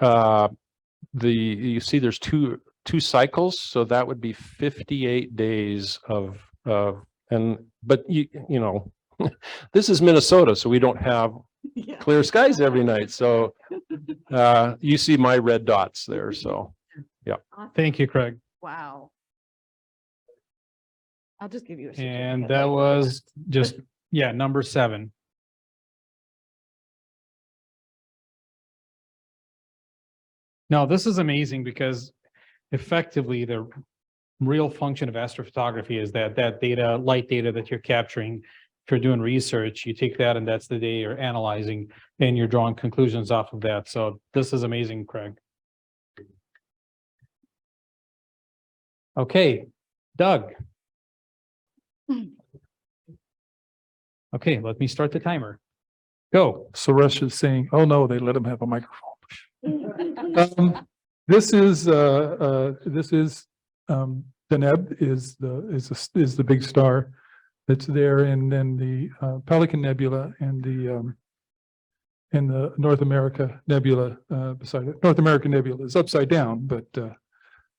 you see there's two cycles, so that would be 58 days of but you know, this is Minnesota, so we don't have Yeah. clear skies every night. So you see my red dots there. So Awesome. Thank you, Craig. Wow. I'll just give you a And certificate that later. was just, yeah, number 7. Now, this is amazing because effectively the real function of astrophotography is that data, light data that you're capturing, if you're doing research, you take that and that's the data you're analyzing and you're drawing conclusions off of that. So this is amazing, Craig. Okay, Doug. Okay, let me start the timer. Go. Suresh is saying, oh no, they let him have a microphone. This is Deneb is the big star that's there, and then the Pelican Nebula and the North America Nebula beside it. North American Nebula is upside down, but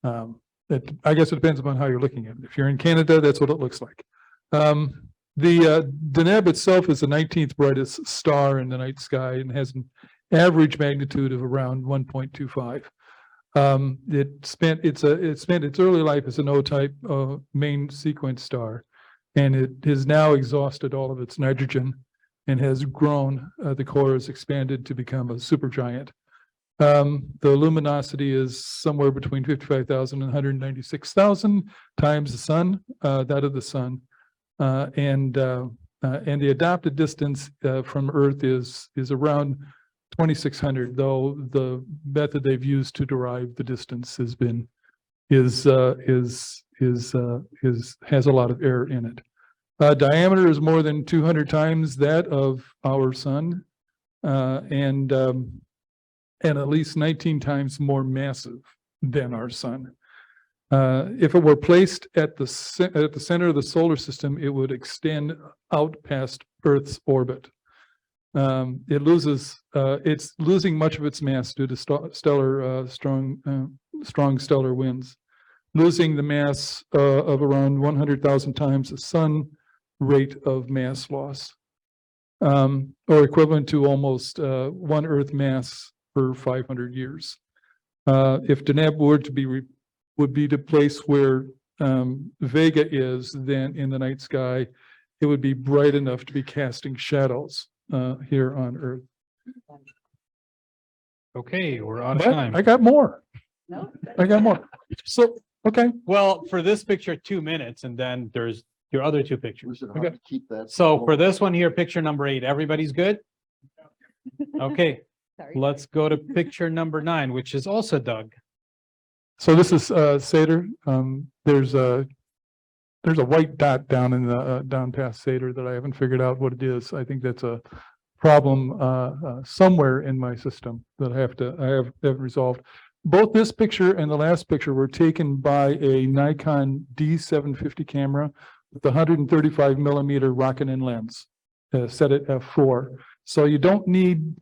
I guess it depends upon how you're looking at it. If you're in Canada, that's what it looks like. The Deneb itself is the 19th brightest star in the night sky and has an average magnitude of around 1.25. It spent its early life as an O-type main sequence star, and it has now exhausted all of its nitrogen and has grown. The core has expanded to become a supergiant. The luminosity is somewhere between 55,000 and 196,000 times the sun, that of the sun. And the adopted distance from Earth is around 2,600, though the method they've used to derive the distance has a lot of error in it. Diameter is more than 200 times that of our sun, and at least 19 times more massive than our sun. If it were placed at the center of the solar system, it would extend out past Earth's orbit. It's losing much of its mass due to strong stellar winds, losing the mass of around 100,000 times the sun rate of mass loss, or equivalent to almost 1 Earth mass per 500 years. If Deneb were to would be the place where Vega is, then in the night sky, it would be bright enough to be casting shadows here on Earth. Okay, we're out of But time. I got more. No? I got more. So, okay. Well, for this picture, 2 minutes, and then there's your other 2 pictures. have to keep that. So for this one here, picture number 8, everybody's good? Okay, Sorry. let's go to picture number 9, which is also Doug. So this is Seder. There's a white dot down in the down past Seder that I haven't figured out what it is. I think that's a problem somewhere in my system that I have resolved. Both this picture and the last picture were taken by a Nikon D750 camera with the 135 millimeter Rokinon lens set at f4. So you don't need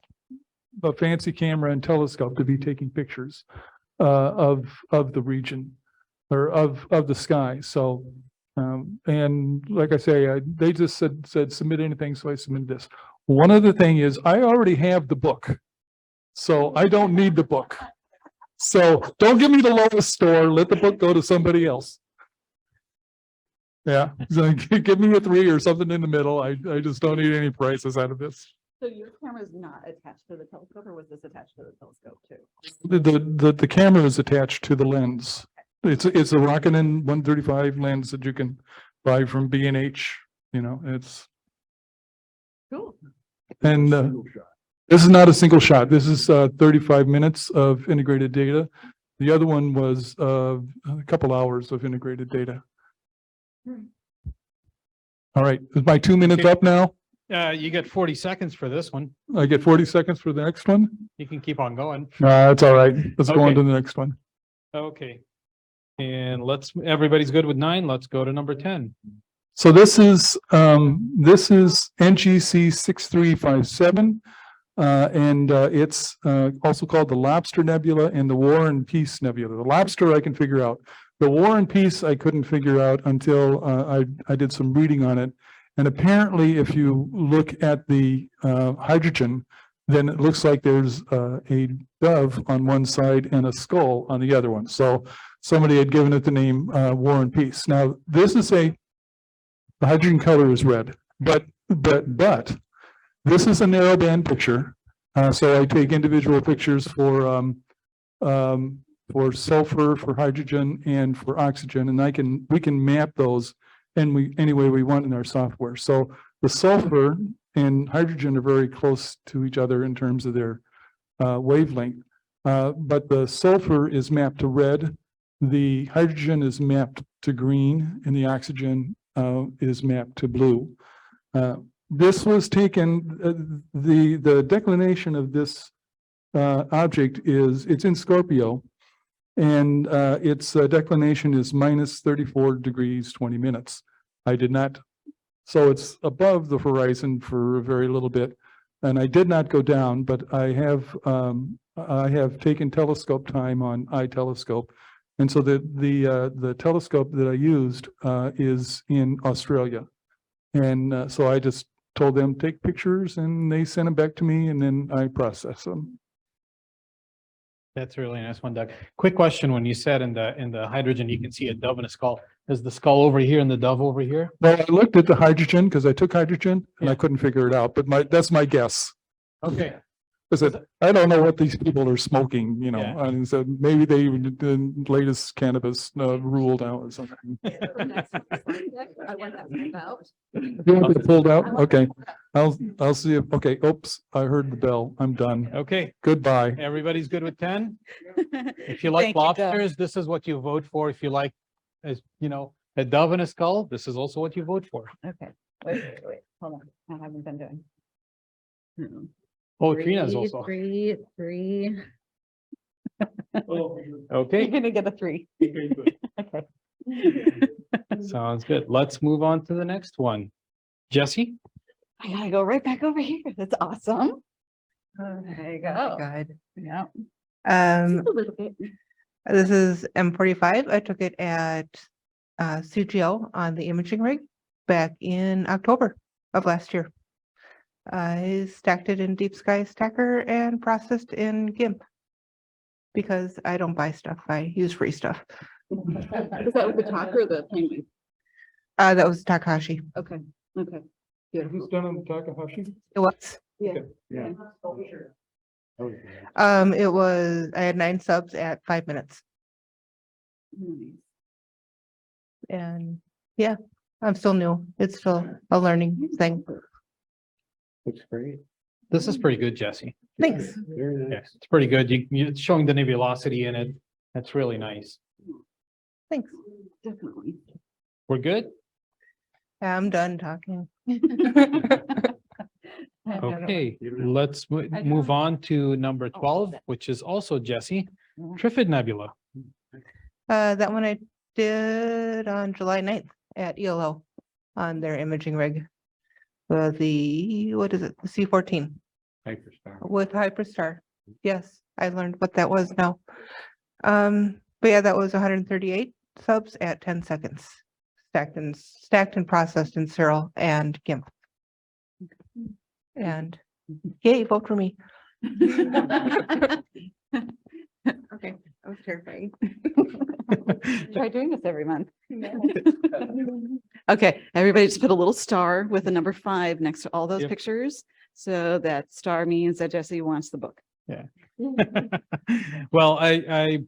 a fancy camera and telescope to be taking pictures of the region or of the sky. So and like I say, they just said submit anything, so I submitted this. One other thing is I already have the book, so I don't need the book. So don't give me the lowest score. Let the book go to somebody else. Yeah, so give me a 3 or something in the middle. I just don't need any prices out of this. So your camera is not attached to the telescope, or was this attached to the telescope too? The camera is attached to the lens. It's a Rokinon 135 lens that you can buy from B&H. You know, it's Cool. and this is not a single shot. This is 35 minutes of integrated data. The other one was a couple hours of integrated data. All right, is my 2 minutes Okay. up now? You get 40 seconds for this one. I get 40 seconds for the next one? You can keep on going. That's all right. Let's go on Okay. to the next one. Okay. And everybody's good with 9. Let's go to number 10. So this is NGC 6357. And it's also called the Lobster Nebula and the War and Peace Nebula. The Lobster I can figure out. The War and Peace I couldn't figure out until I did some reading on it. And apparently, if you look at the hydrogen, then it looks like there's a dove on one side and a skull on the other one. So somebody had given it the name War and Peace. Now, this is the hydrogen color is red, but this is a narrowband picture. So I take individual pictures for sulfur, for hydrogen, and for oxygen, and we can map those any way we want in our software. So the sulfur and hydrogen are very close to each other in terms of their wavelength. But the sulfur is mapped to red, the hydrogen is mapped to green, and the oxygen is mapped to blue. This was taken, the declination of this object it's in Scorpio, and its declination is minus 34 degrees, 20 minutes. I did not, so it's above the horizon for a very little bit, and I did not go down, but I have taken telescope time on iTelescope, and so the telescope that I used is in Australia, and so I just told them take pictures, and they sent them back to me, and then I process them. That's a really nice one, Doug. Quick question: when you said in the hydrogen, you can see a dove and a skull. Is the skull over here and the dove over here? Well, I looked at the hydrogen because I took hydrogen and Yeah. I couldn't figure it out, but that's my guess. Okay. Because I don't know what these people are smoking, you know, Yeah. and so maybe they the latest cannabis ruled out or something. I want that one out. You want it pulled out? Okay, I'll see if, okay, oops, I heard the bell. I'm done. Okay. Goodbye. Everybody's good with 10? If you like Thank you, Doug. lobsters, this is what you vote for. If you like, as you know, a dove and a skull, this is also what you vote for. Okay, wait, hold on, I haven't been doing. Oh, Trina's also. Three. You're Okay, gonna get a 3. Okay. sounds good. Let's move on to the next one. Jesse? I gotta go right back over here. That's awesome. There you go. Good. Yeah. Um, A little bit. this is M45. I took it at CGL on the imaging rig back in October of last year. I stacked it in Deep Sky Stacker and processed in GIMP because I don't buy stuff. I use free stuff. Is that with the talk or the penguin? That was Takahashi. Okay, okay. Is Beautiful. this done on Takahashi? It was. Yeah. Yeah. It was, I had 9 subs at 5 minutes. Nice. And yeah, I'm still new. It's still a learning thing. Looks great. This is pretty good, Jesse. Thanks. Yes, it's pretty good. It's showing the nebulosity in it. That's really nice. Thanks. Definitely. We're good? I'm done talking. Okay, let's move on to number 12, which is also Jesse, Trifid Nebula. That one I did on July 9th at ELO on their imaging rig. What is it? The C14 with Hyperstar. Yes, I learned what that was now. But yeah, that was 138 subs at 10 seconds. Stacked and processed in Cyril and GIMP. And yay, vote for me. Okay, that was terrifying. Try doing this every month. Okay, everybody just put a little star with the number 5 next to all those Yep. pictures. So that star means that Jesse wants the book. Well, I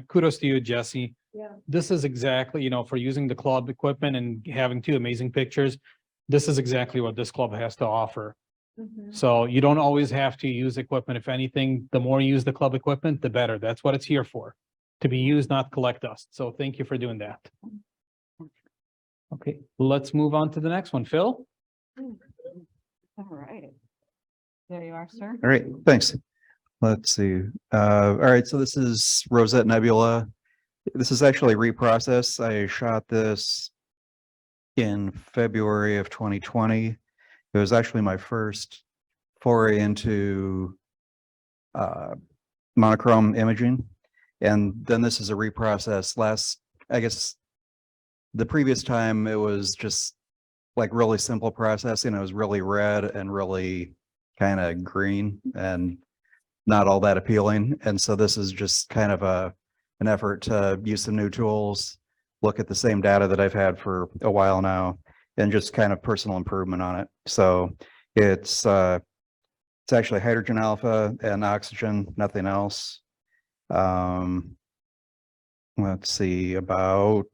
kudos to you, Jesse. Yeah. This is exactly, for using the club equipment and having 2 amazing pictures. This is exactly what this club has to offer. So you don't always have to use equipment. If anything, the more you use the club equipment, the better. That's what it's here for, to be used, not collect dust. So thank you for doing that. Okay, let's move on to the next one. Phil? All right. There you are, sir. All right, thanks. Let's see. All right, so this is Rosette Nebula. This is actually reprocessed. I shot this in February of 2020. It was actually my first foray into monochrome imaging. And then this is a reprocess. I guess the previous time it was just like really simple processing. It was really red and really kind of green and not all that appealing. And so this is just kind of an effort to use some new tools, look at the same data that I've had for a while now, and just kind of personal improvement on it. So it's actually hydrogen alpha and oxygen, nothing else. Let's see, about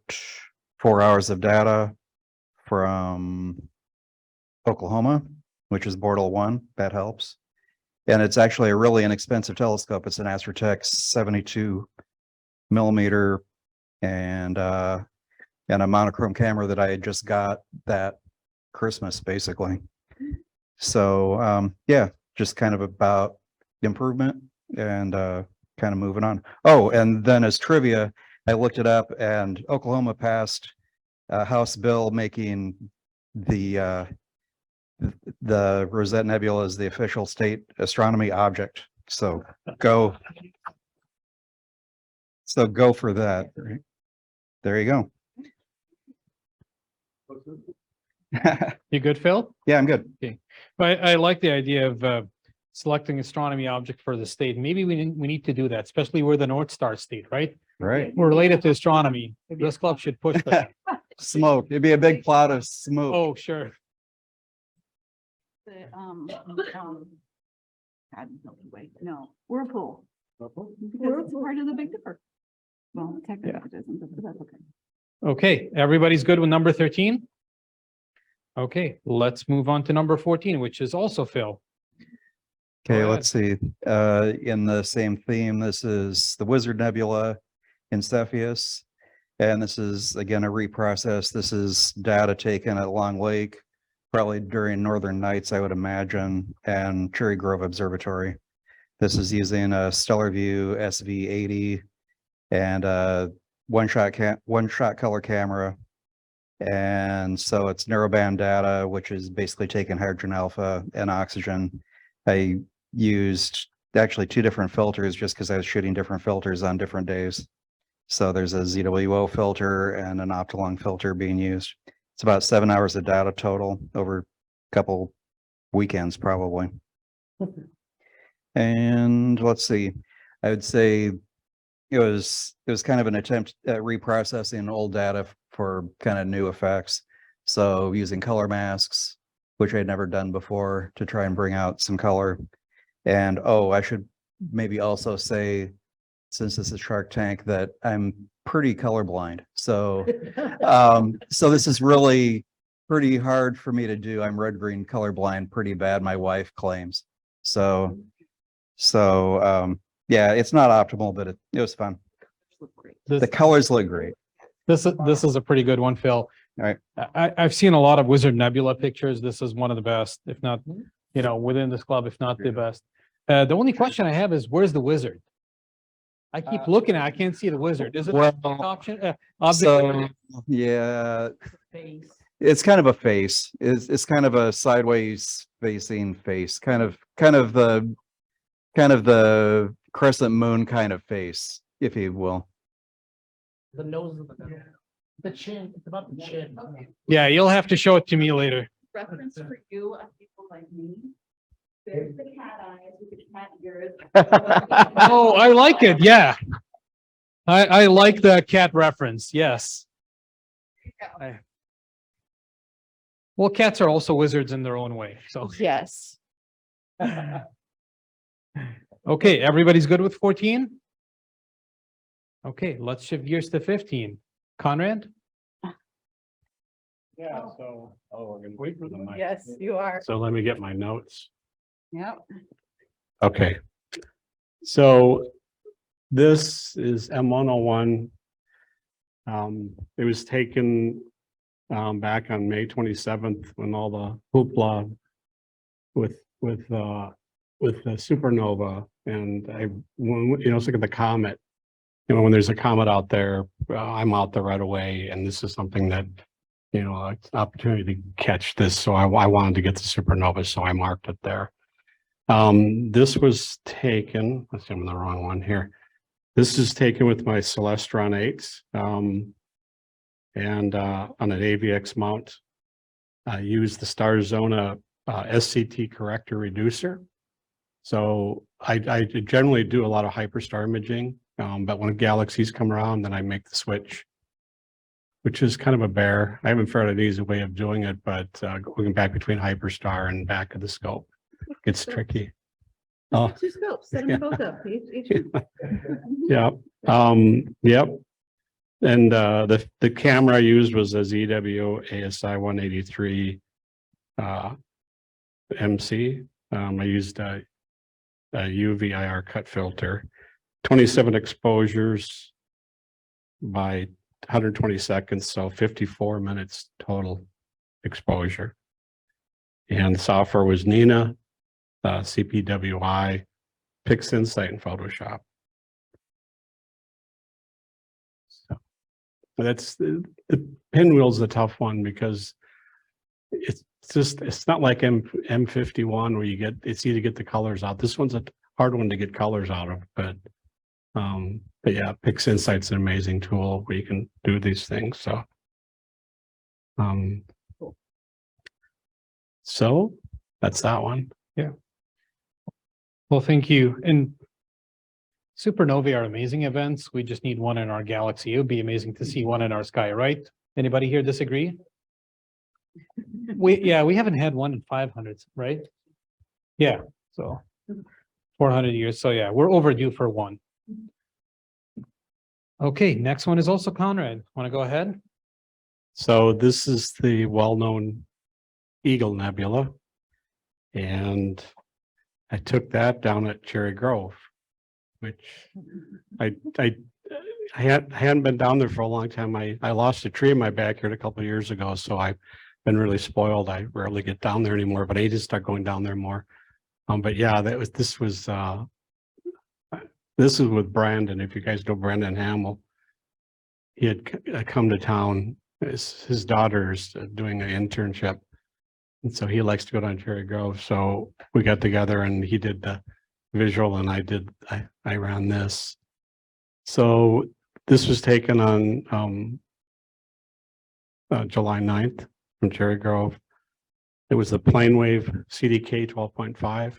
4 hours of data from Oklahoma, which is Bortle 1. That helps. And it's actually a really inexpensive telescope. It's an Astrotech 72 millimeter and a monochrome camera that I had just got that Christmas, basically. So yeah, just kind of about improvement and kind of moving on. Oh, and then as trivia, I looked it up, and Oklahoma passed a House bill making the Rosette Nebula as the official state astronomy object. So go for that. Right? There you go. You good, Phil? Yeah, I'm good. Okay. I like the idea of selecting astronomy object for the state. Maybe we need to do that, especially we're the North Star state, right? Right. We're related to astronomy. This club should push that. Smoke. It'd be a big cloud of smoke. Oh, sure. The, God, no, wait, no, Whirlpool. Because it's part of the Big Dipper. Well, technically it isn't, but that's okay. Okay, everybody's good with number 13? Okay, let's move on to number 14, which is also Phil. Okay, Go let's see. In the same theme, this is the Wizard Nebula in Cepheus. And this is, again, a reprocess. This is data taken at Long Lake, probably during Northern Nights, I would imagine, and Cherry Grove Observatory. This is using a Stellar View SV80 and a one-shot color camera. And so it's narrowband data, which is basically taking hydrogen alpha and oxygen. I used actually 2 different filters just because I was shooting different filters on different days. So there's a ZWO filter and an Optolong filter being used. It's about 7 hours of data total over a couple weekends, probably. And let's see, I would say it was kind of an attempt at reprocessing old data for kind of new effects. So using color masks, which I'd never done before, to try and bring out some color. And oh, I should maybe also say, since this is Shark Tank, that I'm pretty colorblind. So so this is really pretty hard for me to do. I'm red-green colorblind pretty bad, my wife claims. So yeah, it's not optimal, but it was fun. The colors look great. This is a pretty good one, Phil. All right. I've seen a lot of Wizard Nebula pictures. This is one of the best, if not, within this club, if not the best. The only question I have is, where's the wizard? I keep looking I can't see the wizard. Is it Well, option? So yeah, it's kind of a face. It's kind of a sideways facing face, kind of the crescent moon kind of face, if you will. The nose of the chin, it's about the chin. Yeah, you'll have to show it to me later. Reference for you of people like me. There's the cat eyes, you could cat yours. Oh, I like it. Yeah. I like the cat reference. Yes. Well, cats are also wizards in their own way. So, Yes. okay, everybody's good with 14? Okay, let's shift gears to 15. Conrad? Yeah, so, we're gonna wait for the mic. Yes, you are. So let me get my notes. Yep. Okay. So this is M101. It was taken back on May 27th when all the hoopla with the supernova, and it's like the comet. When there's a comet out there, I'm out there right away, and this is something that an opportunity to catch this. So I wanted to get the supernova, so I marked it there. This was taken, let's see, I'm in the wrong one here. This is taken with my Celestron 8s, and on an AVX mount. I use the Starzona SCT corrector reducer. So I generally do a lot of hyperstar imaging, but when galaxies come around, then I make the switch, which is kind of a bear. I haven't found an easy way of doing it, but going back between hyperstar and back of the scope, it's tricky. Oh, Two scopes, set them both up. yeah. Yep. And the camera I used was a ZW ASI 183 MC. I used a UV IR cut filter, 27 exposures by 120 seconds, so 54 minutes total exposure. And software was Nina, CPWI, PixInsight, and Photoshop. So that's the pinwheel's a tough one because it's not like M51 where it's easy to get the colors out. This one's a hard one to get colors out of, but yeah, PixInsight's an amazing tool where you can do these things. So that's that one. Yeah. Well, thank you. And supernovae are amazing events. We just need one in our galaxy. It would be amazing to see one in our sky, right? Anybody here disagree? We haven't had one in 500s, right? Yeah, so 400 years. So yeah, we're overdue for one. Okay, next one is also Conrad. Want to go ahead? So this is the well-known Eagle Nebula, and I took that down at Cherry Grove, which I hadn't been down there for a long time. I lost a tree in my backyard a couple of years ago, so I've been really spoiled. I rarely get down there anymore, but I need to start going down there more. But yeah, this is with Brandon. If you guys know Brandon Hamill, he had come to town. His daughter's doing an internship, and so he likes to go down to Cherry Grove. So we got together, and he did the visual, and I ran this. So this was taken on July 9th from Cherry Grove. It was the Planewave CDK 12.5.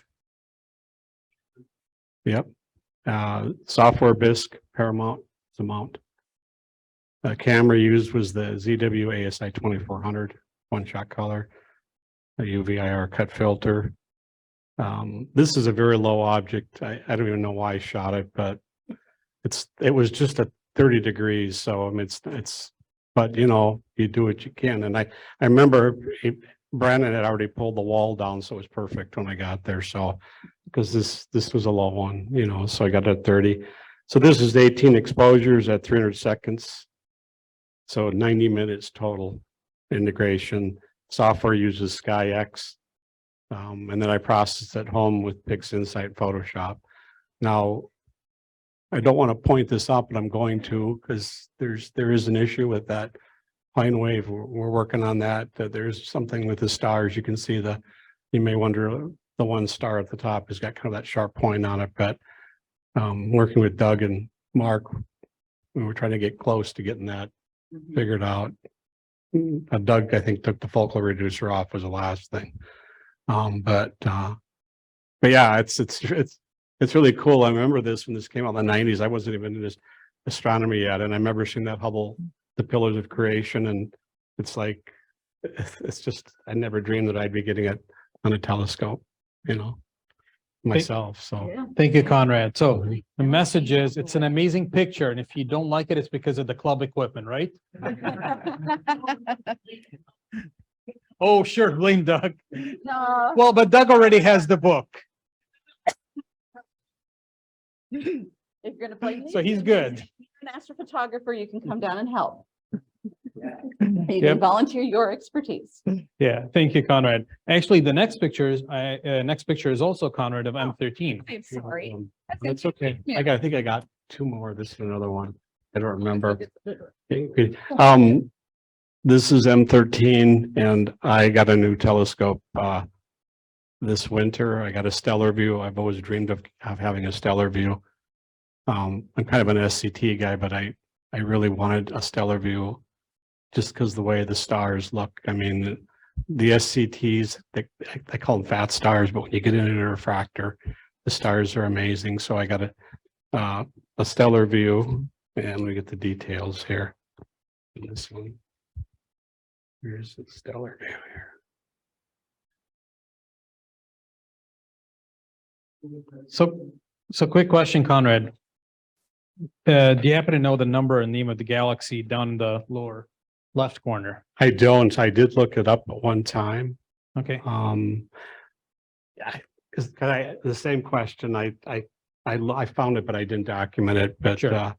Yep. Software BISC Paramount the mount. The camera used was the ZW ASI 2400 one-shot color, a UV IR cut filter. This is a very low object. I don't even know why I shot it, but it was just at 30 degrees. So I mean, but you know, you do what you can. And I remember Brandon had already pulled the wall down, so it was perfect when I got there. So because this was a low one, you know, so I got it at 30. So this is 18 exposures at 300 seconds. So 90 minutes total integration. Software uses SkyX. And then I processed at home with PixInsight Photoshop. Now, I don't want to point this out, but I'm going to, because there is an issue with that Planewave. We're working on that. There's something with the stars. You can see you may wonder, the one star at the top has got kind of that sharp point on it, but working with Doug and Mark, we were trying to get close to getting that figured out. Doug, I think, took the focal reducer off was the last thing. But yeah, it's really cool. I remember this when this came out in the 90s. I wasn't even in astronomy yet, and I remember seeing that Hubble, the Pillars of Creation, and it's like it's just I never dreamed that I'd be getting it on a telescope, you know, myself. So Thank you, Conrad. So the message is, it's an amazing picture, and if you don't like it, it's because of the club equipment, right? Oh, sure, blame Doug. No. Well, but Doug already has the book, If you're gonna play. so he's good. An astrophotographer, you can come down and help. You Yep. can volunteer your expertise. Yeah, thank you, Conrad. Actually, the next picture is also Conrad of M13. I'm sorry. That's okay. Yeah. I think I got two more. This is another one. I don't remember. This is M13 and I got a new telescope this winter. I got a stellar view. I've always dreamed of having a stellar view. I'm kind of an SCT guy, but I really wanted a stellar view just because the way the stars look. I mean, the SCTs, they call them fat stars, but when you get into a refractor, the stars are amazing. So I got a stellar view, and we get the details here in this one. Here's the stellar view here. So quick question, Conrad. Do you happen to know the number and name of the galaxy down in the lower left corner? I don't. I did look it up at one time. Okay. Yeah, because the same question. I found it, but I didn't document it. But Sure.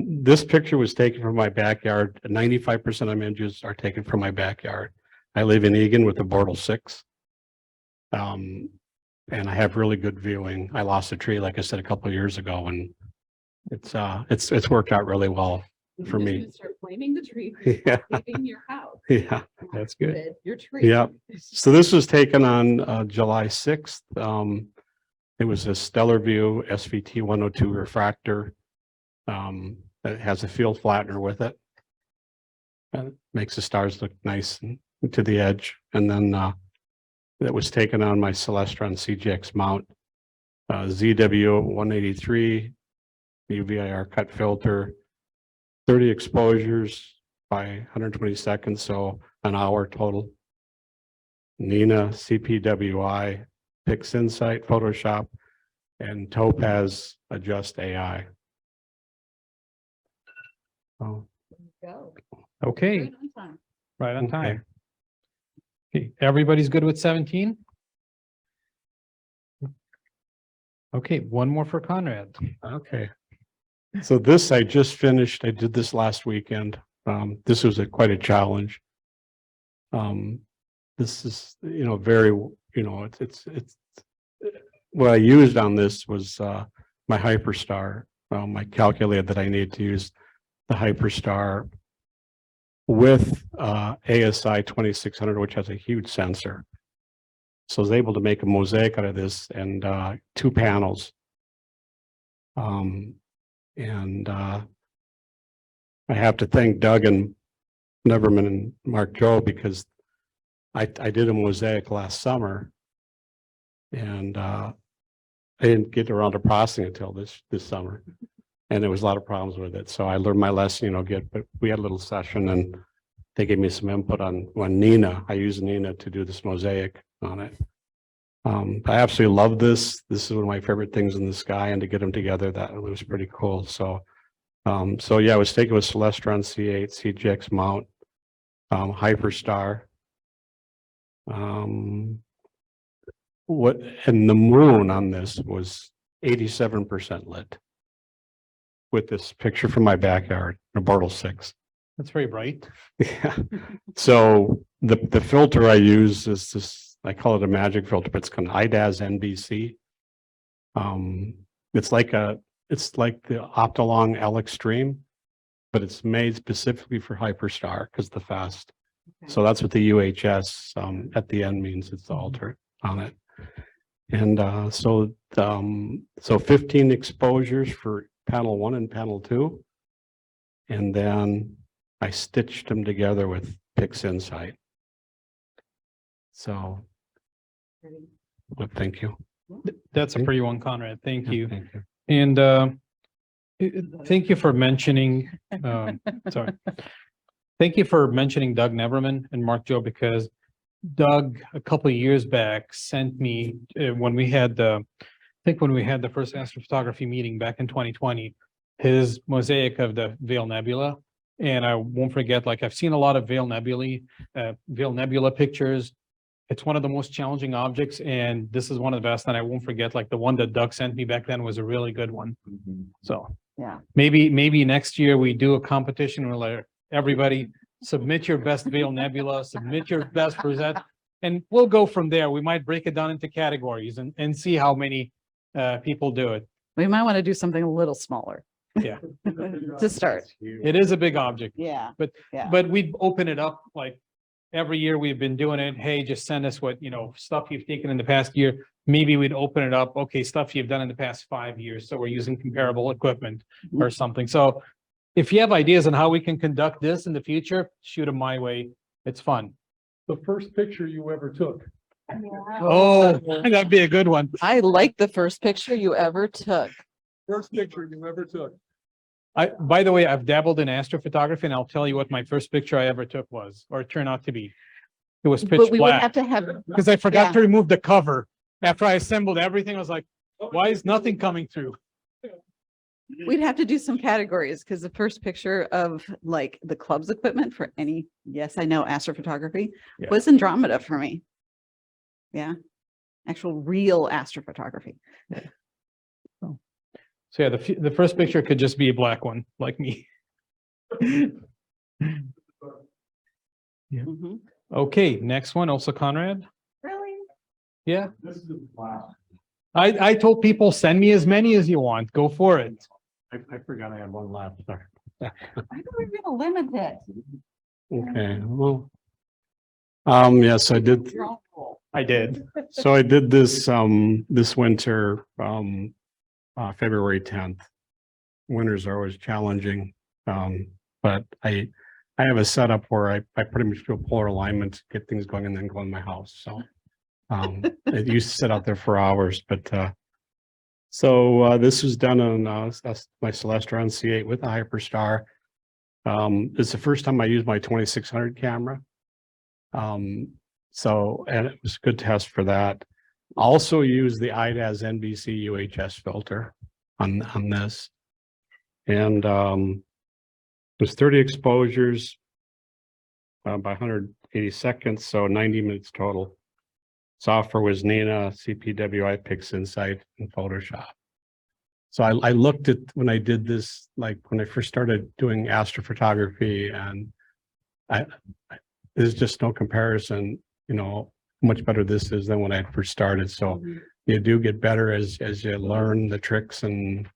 this picture was taken from my backyard. 95% of images are taken from my backyard. I live in Egan with a Bortle 6. And I have really good viewing. I lost a tree, like I said, a couple of years ago, and it's worked out really well for me. Start blaming the tree Yeah. leaving your house. Yeah, that's good. Your tree. Yeah. So this was taken on July 6th. It was a stellar view SVT 102 refractor. It has a field flattener with it. And it makes the stars look nice and to the edge. And then that was taken on my Celestron CGX mount. ZW 183, UVIR cut filter, 30 exposures by 120 seconds, so an hour total. Nina, CPWI, PixInsight, Photoshop, and Topaz Adjust AI. Oh, Go. Okay, Right on time. right on Okay. time. Okay, everybody's good with 17? Okay, one more for Conrad. okay. So this I just finished. I did this last weekend. This was quite a challenge. This is, very, it's what I used on this was my Hyperstar. I calculated that I needed to use the Hyperstar with ASI 2600, which has a huge sensor. So I was able to make a mosaic out of this and 2 panels. I have to thank Doug and Neverman and Mark Joe because I did a mosaic last summer and I didn't get around to processing until this summer. And there was a lot of problems with it. So I learned my lesson, but we had a little session and they gave me some input on Nina. I used Nina to do this mosaic on it. I absolutely love this. This is one of my favorite things in the sky, and to get them together, that was pretty cool. So yeah, I was taken with Celestron C8, CGX mount, Hyperstar. And the moon on this was 87% lit with this picture from my backyard, a Bortle 6. That's very bright. Yeah. So the filter I use is this, I call it a magic filter, but it's called IDAS NBC. It's like the Optolong L Extreme, but it's made specifically for Hyperstar because the fast. Okay. So that's what the UHS at the end means. It's the alter on it. And so 15 exposures for panel 1 and panel 2. And then I stitched them together with PixInsight. So, well, thank you. That's a pretty one, Conrad. Thank Yeah, you. thank you. And thank you for mentioning, sorry. Thank you for mentioning Doug Neverman and Mark Joe, because Doug, a couple of years back, sent me when we had the first astrophotography meeting back in 2020, his mosaic of the Veil Nebula. And I won't forget, like, I've seen a lot of Veil Nebula pictures. It's one of the most challenging objects, and this is one of the best. And I won't forget, like, the one that Doug sent me back then was a really good one. So Yeah. maybe next year we do a competition where, like, everybody submit your best Veil Nebula, submit your best Rosette, and we'll go from there. We might break it down into categories and see how many people do it. We might want to do something a little smaller. Yeah. To start. It is a big object, Yeah. Yeah. but we open it up like every year we've been doing it. Hey, just send us what, stuff you've taken in the past year. Maybe we'd open it up. Okay, stuff you've done in the past 5 years. So we're using comparable equipment or something. So if you have ideas on how we can conduct this in the future, shoot them my way. It's fun. The first picture you ever took. Oh, that'd be a good one. I like the first picture you ever took. First picture you ever took. By the way, I've dabbled in astrophotography and I'll tell you what my first picture I ever took was, or it turned out to be. It was pitch But we would have black to have, because I forgot yeah. to remove the cover. After I assembled everything, I was like, why is nothing coming through? we'd have to do some categories because the first picture of like the club's equipment for any, yes, I know astrophotography Yeah. was Andromeda for me. Yeah. Actual real astrophotography. So yeah, the first picture could just be a black one, like me. Mhm. Okay, next one, also Conrad. Really? Yeah, This is wow. I told people, send me as many as you want. Go for it. I forgot I had one left. Sorry. I thought we were gonna limit it. Okay, well. Yes, I did. Your own rule. I did. So I did this, this winter, February 10th. Winters are always challenging. But I have a setup where I pretty much do a polar alignment, get things going and then go in my house. So, it used to sit out there for hours, but, so this was done on, my Celestron C8 with a Hyperstar. It's the first time I used my 2600 camera. So, and it was a good test for that. Also use the IDAS NBC UHS filter on this. And it was 30 exposures by 180 seconds, so 90 minutes total. Software was Nina, CPWI, PixInsight, and Photoshop. So I looked at when I did this, like when I first started doing astrophotography, and there's just no comparison, how much better this is than when I first started. So you do get better as you learn the tricks, and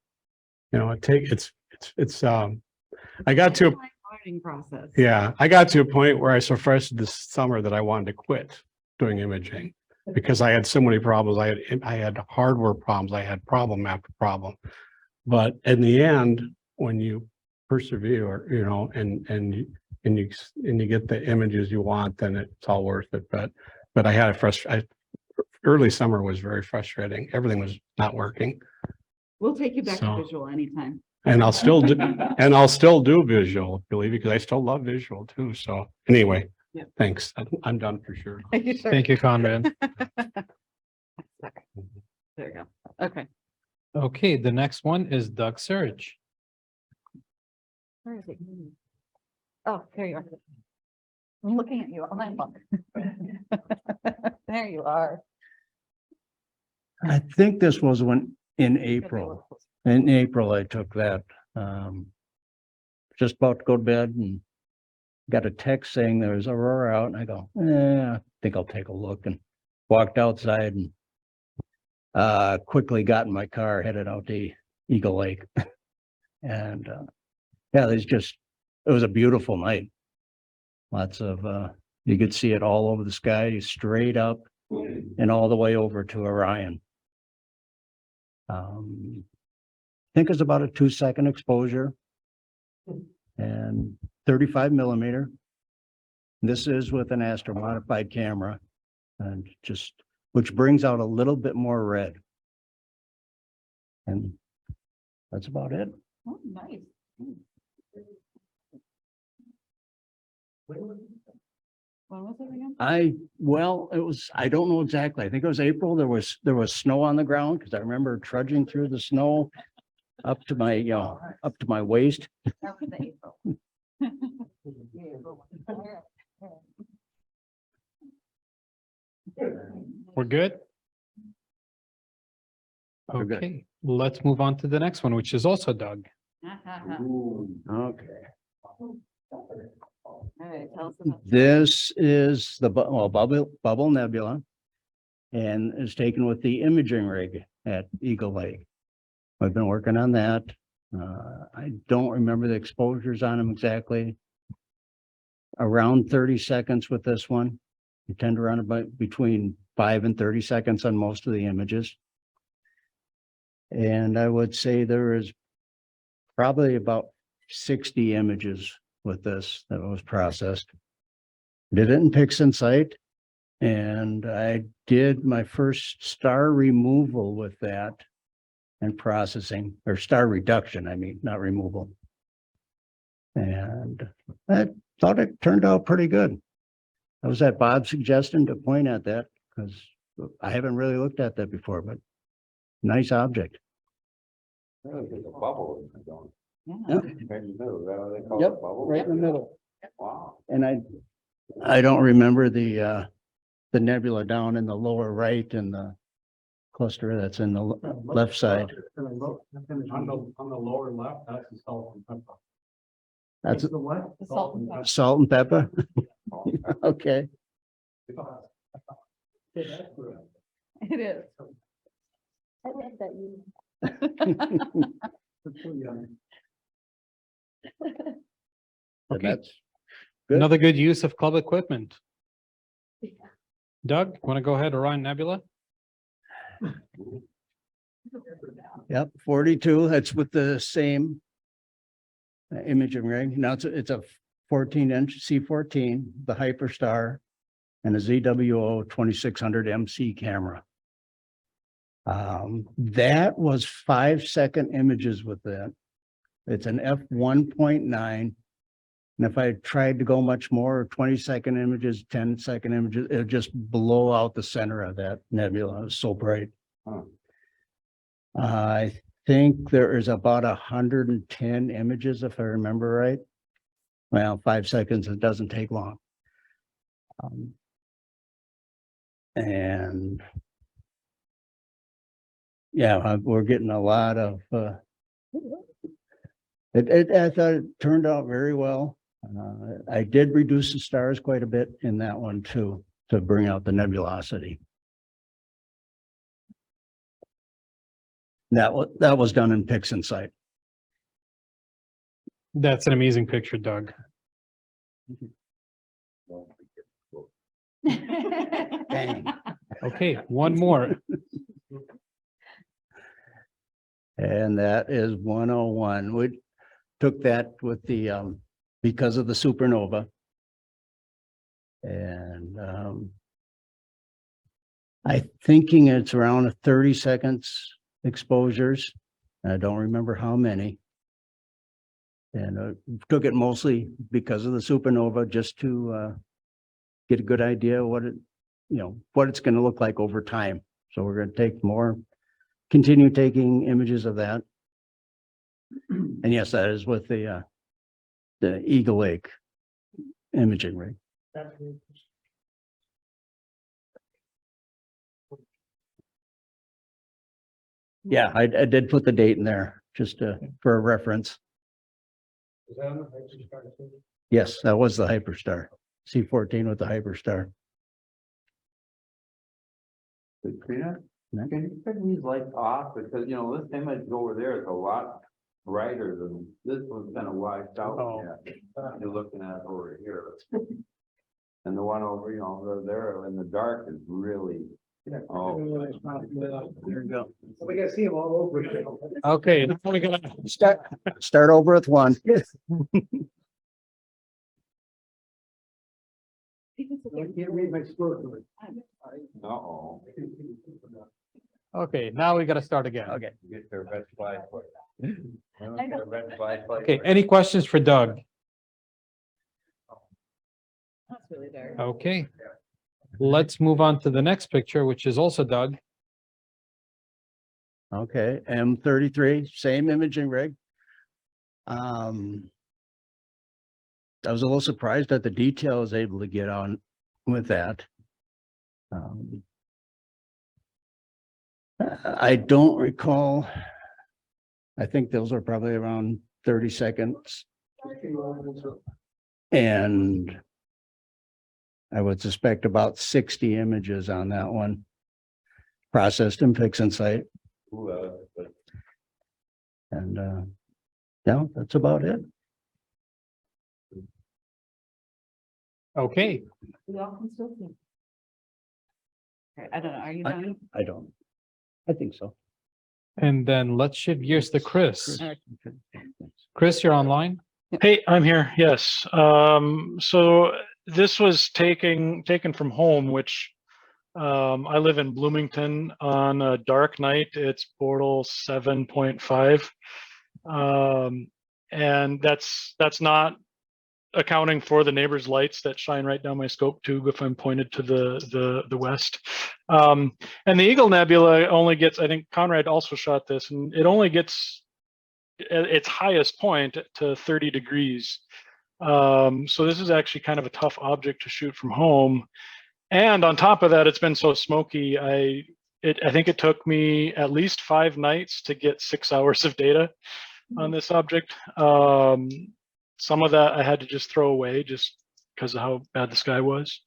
I got to Learning process. I got to a point where I was so frustrated this summer that I wanted to quit doing imaging because I had so many problems. I had hardware problems. I had problem after problem. But in the end, when you persevere, and you get the images you want, then it's all worth it. But I had early summer was very frustrating. Everything was not working. We'll take you back So- to visual anytime. And I'll still do visual, believe me, because I still love visual too. So anyway, Yeah. thanks. I'm done for sure. Thank you, Conrad. There you go. Okay. Okay, the next one is Doug Surge. Where is it? Oh, there you are. I'm looking at you all night long. There you are. I think this was in April. In April, I took that. Just about to go to bed and got a text saying there was aurora out, and I go, I think I'll take a look, and walked outside and quickly got in my car, headed out to Eagle Lake. And it was a beautiful night. Lots of you could see it all over the sky, straight up and all the way over to Orion. I think it's about a 2-second exposure and 35 millimeter. This is with an Astro modified camera, and which brings out a little bit more red. And that's about it. Oh, nice. When was it again? I don't know exactly. I think it was April. There was snow on the ground because I remember trudging through the snow up to my waist. That was the April. We're good? We're good. Okay, let's move on to the next one, which is also Doug. Okay. All right, tell us about. This is the Bubble Nebula, and is taken with the imaging rig at Eagle Lake. I've been working on that. I don't remember the exposures on them exactly. Around 30 seconds with this one. You tend to run about between 5 and 30 seconds on most of the images. And I would say there is probably about 60 images with this that was processed. Did it in PixInsight, and I did my first star removal with that and processing, or star reduction, I mean, not removal. And I thought it turned out pretty good. That was at Bob's suggestion to point at that, because I haven't really looked at that before, but nice object. There's a bubble. Yeah. Yep. Right in the middle, is that what they call Yep, it? Bubble? right in the middle. Wow. And I don't remember the nebula down in the lower right and the cluster that's in the left side. On the lower left, that's the salt and pepper. That's The salt and pepper. salt and pepper. Okay. It is. I love that you. Okay. That's good. Another good use of club equipment. Doug, want to go ahead, Orion Nebula? Yep, 42. That's with the same imaging ring. Now it's a 14-inch C14, the Hyperstar, and a ZWO 2600 MC camera. That was 5-second images with that. It's an f1.9. And if I tried to go much more, 20-second images, 10-second images, it would just blow out the center of that nebula. It was so bright. Huh. I think there is about 110 images, if I remember right. Well, 5 seconds, it doesn't take long. And yeah, we're getting a lot of, I thought it turned out very well. I did reduce the stars quite a bit in that one too, to bring out the nebulosity. That was done in PixInsight. That's an amazing picture, Doug. Dang. Okay, one more. And that is 101. We took that with the, because of the supernova. And I thinking it's around 30 seconds exposures. I don't remember how many. And took it mostly because of the supernova, just to get a good idea what it, what it's going to look like over time. So we're going to take more, continue taking images of that. And yes, that is with the Eagle Lake imaging rig. Yeah, I did put the date in there just for a reference. Yes, that was the Hyperstar, C14 with the Hyperstar. Katrina, can you turn these lights off? Because, this image over there is a lot brighter than this one's kind of washed out. Oh. Yeah. You're looking at it over here. And the one over, there in the dark is really. Oh. There you go. We gotta see them all over. Okay, now we gotta Start over with one. Uh-oh. Okay, now we gotta start again. Okay. Get their red flag. Their red flag. Okay, any questions for Doug? That's really dark. Okay. Let's move on to the next picture, which is also Doug. Okay, M33, same imaging rig. I was a little surprised at the detail I was able to get on with that. I don't recall. I think those are probably around 30 seconds. And I would suspect about 60 images on that one, processed in PixInsight. And No, that's about it. Okay, We all can still see. Okay, I don't know, are you done? I don't. I think so. and then let's shift gears to Chris. Alright. Chris, you're online? Hey, I'm here. Yes. So this was taken from home, which I live in Bloomington. On a dark night, it's Bortle 7.5. And that's not accounting for the neighbor's lights that shine right down my scope tube if I'm pointed to the west. And the Eagle Nebula only gets, I think Conrad also shot this, and it only gets at its highest point to 30 degrees. So this is actually kind of a tough object to shoot from home. And on top of that, it's been so smoky. I think it took me at least 5 nights to get 6 hours of data on this object. Some of that I had to just throw away just because of how bad the sky was.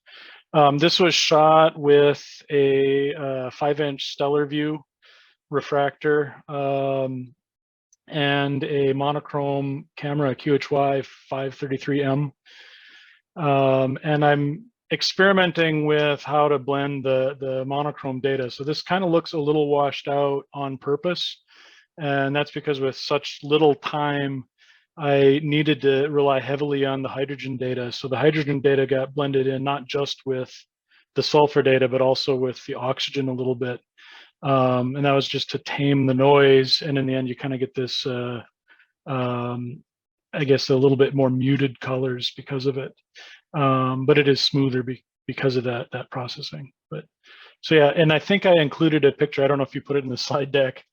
This was shot with a 5-inch stellar view refractor and a monochrome camera, QHY 533M. And I'm experimenting with how to blend the monochrome data. So this kind of looks a little washed out on purpose. And that's because with such little time, I needed to rely heavily on the hydrogen data. So the hydrogen data got blended in not just with the sulfur data, but also with the oxygen a little bit. And that was just to tame the noise. And in the end, you kind of get this, I guess, a little bit more muted colors because of it. But it is smoother because of that processing. But so yeah, and I think I included a picture. I don't know if you put it in the slide deck.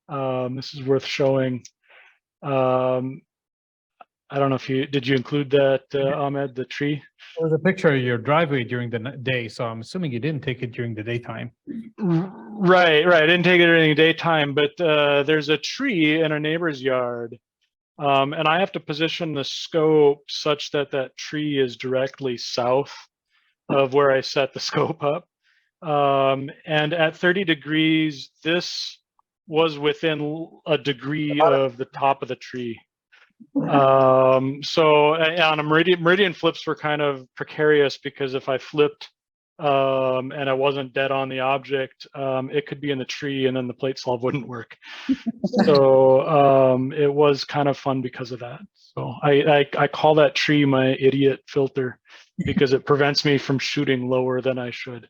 This is worth showing. I don't know if did you include that, Ahmed, the tree? There was a picture of your driveway during the day, so I'm assuming you didn't take it during the daytime. Right. I didn't take it during the daytime, but there's a tree in a neighbor's yard. And I have to position the scope such that that tree is directly south of where I set the scope up. And at 30 degrees, this was within a degree of the top of the tree. So on a meridian flips were kind of precarious because if I flipped and I wasn't dead on the object, it could be in the tree and then the plate solve wouldn't work. So it was kind of fun because of that. So I call that tree my idiot filter because it prevents me from shooting lower than I should.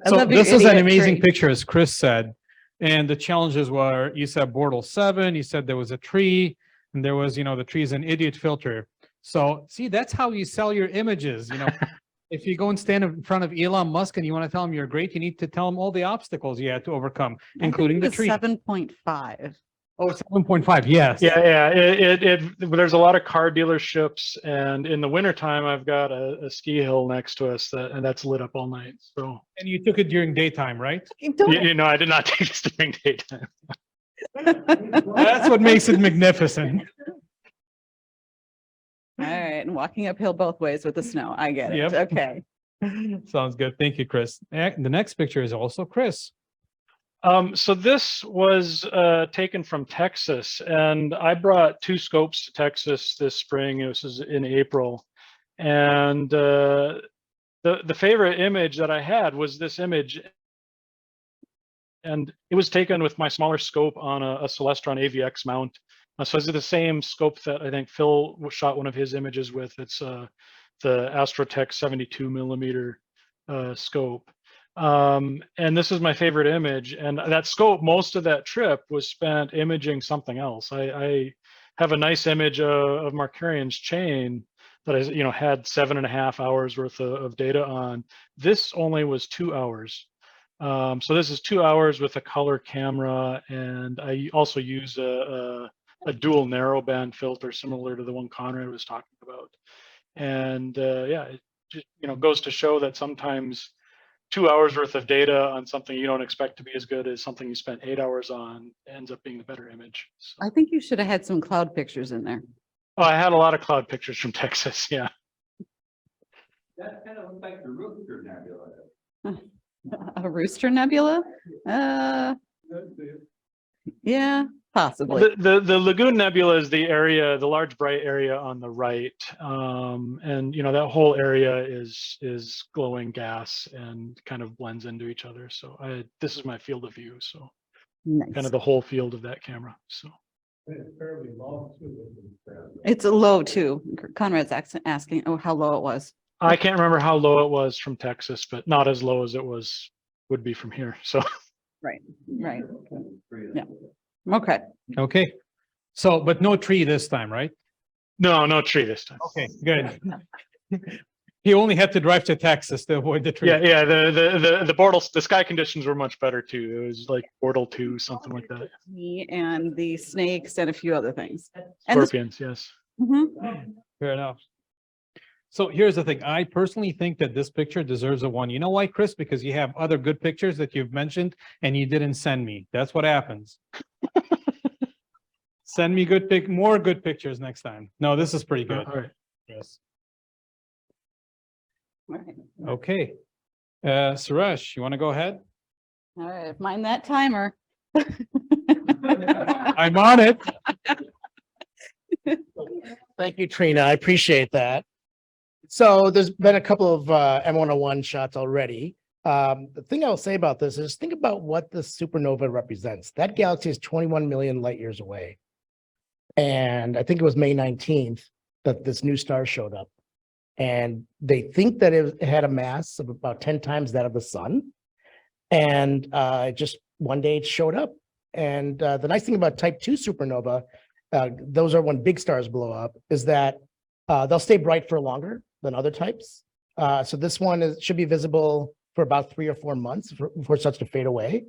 So this is an amazing picture, as Chris said. And the challenges were, you said Bortle 7, you said there was a tree, and there was, the tree's an idiot filter. So see, that's how you sell your images. If you go and stand in front of Elon Musk and you want to tell him you're great, you need to tell him all the obstacles you had to overcome, including the tree. 7.5. Oh, 7.5, yes. Yeah. There's a lot of car dealerships, and in the wintertime, I've got a ski hill next to us and that's lit up all night. So. And you took it during daytime, right? I did not take this during daytime. That's what makes it magnificent. All right, and walking uphill both ways with the snow. I get it. Yep. Okay. Sounds good. Thank you, Chris. The next picture is also Chris. So this was taken from Texas, and I brought 2 scopes to Texas this spring. This was in April, and the favorite image that I had was this image, and it was taken with my smaller scope on a Celestron AVX mount. So it's the same scope that I think Phil shot one of his images with. It's the Astrotech 72 millimeter scope. And this is my favorite image, and that scope, most of that trip was spent imaging something else. I have a nice image of Markarian's chain that I had 7.5 hours worth of data on. This only was 2 hours. So this is 2 hours with a color camera, and I also use a dual narrowband filter similar to the one Conrad was talking about. And it just, goes to show that sometimes 2 hours worth of data on something you don't expect to be as good as something you spent 8 hours on ends up being the better image. So. I think you should have had some cloud pictures in there. Oh, I had a lot of cloud pictures from Texas. Yeah. That kind of looks like the Rooster Nebula. A rooster nebula? Yeah, Possibly. The Lagoon Nebula is the area, the large bright area on the right. And that whole area is glowing gas and kind of blends into each other. So this is my field of view. So kind Nice. of the whole field of that camera. So It's low too. Conrad's asking, oh, how low it was. I can't remember how low it was from Texas, but not as low as it would be from here. So Right. Yeah. Okay. Okay. So, but no tree this time, right? no tree this time. Okay, good. He only had to drive to Texas to avoid the tree. Yeah. The sky conditions were much better too. It was like Bortle 2, something like that. Me and the snakes and a few other things. And the Scorpions, yes. Fair enough. So here's the thing. I personally think that this picture deserves a 1. You know why, Chris? Because you have other good pictures that you've mentioned and you didn't send me. That's what happens. Send me more good pictures next time. No, this is pretty good. All right. Yes. All right. Okay. Suresh, you want to go ahead? All right. Mind that timer. I'm on it. Thank you, Trina. I appreciate that. So there's been a couple of M101 shots already. The thing I'll say about this is think about what the supernova represents. That galaxy is 21 million light years away. And I think it was May 19th that this new star showed up. And they think that it had a mass of about 10 times that of the sun. And just one day it showed up. And the nice thing about type 2 supernova, those are when big stars blow up, is that they'll stay bright for longer than other types. So this one should be visible for about 3 or 4 months before it starts to fade away.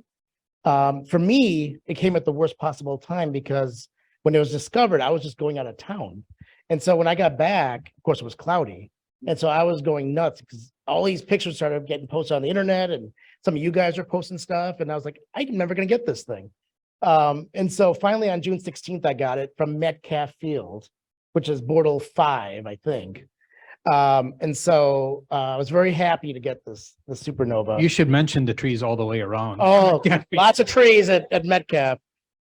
For me, it came at the worst possible time because when it was discovered, I was just going out of town. And so when I got back, of course, it was cloudy. And so I was going nuts because all these pictures started getting posted on the internet and some of you guys are posting stuff. And I was like, I'm never going to get this thing. And so finally on June 16th, I got it from Metcalf Field, which is Bortle 5, I think. And so I was very happy to get the supernova. You should mention the trees all the way around. Oh, lots of trees at Metcalf.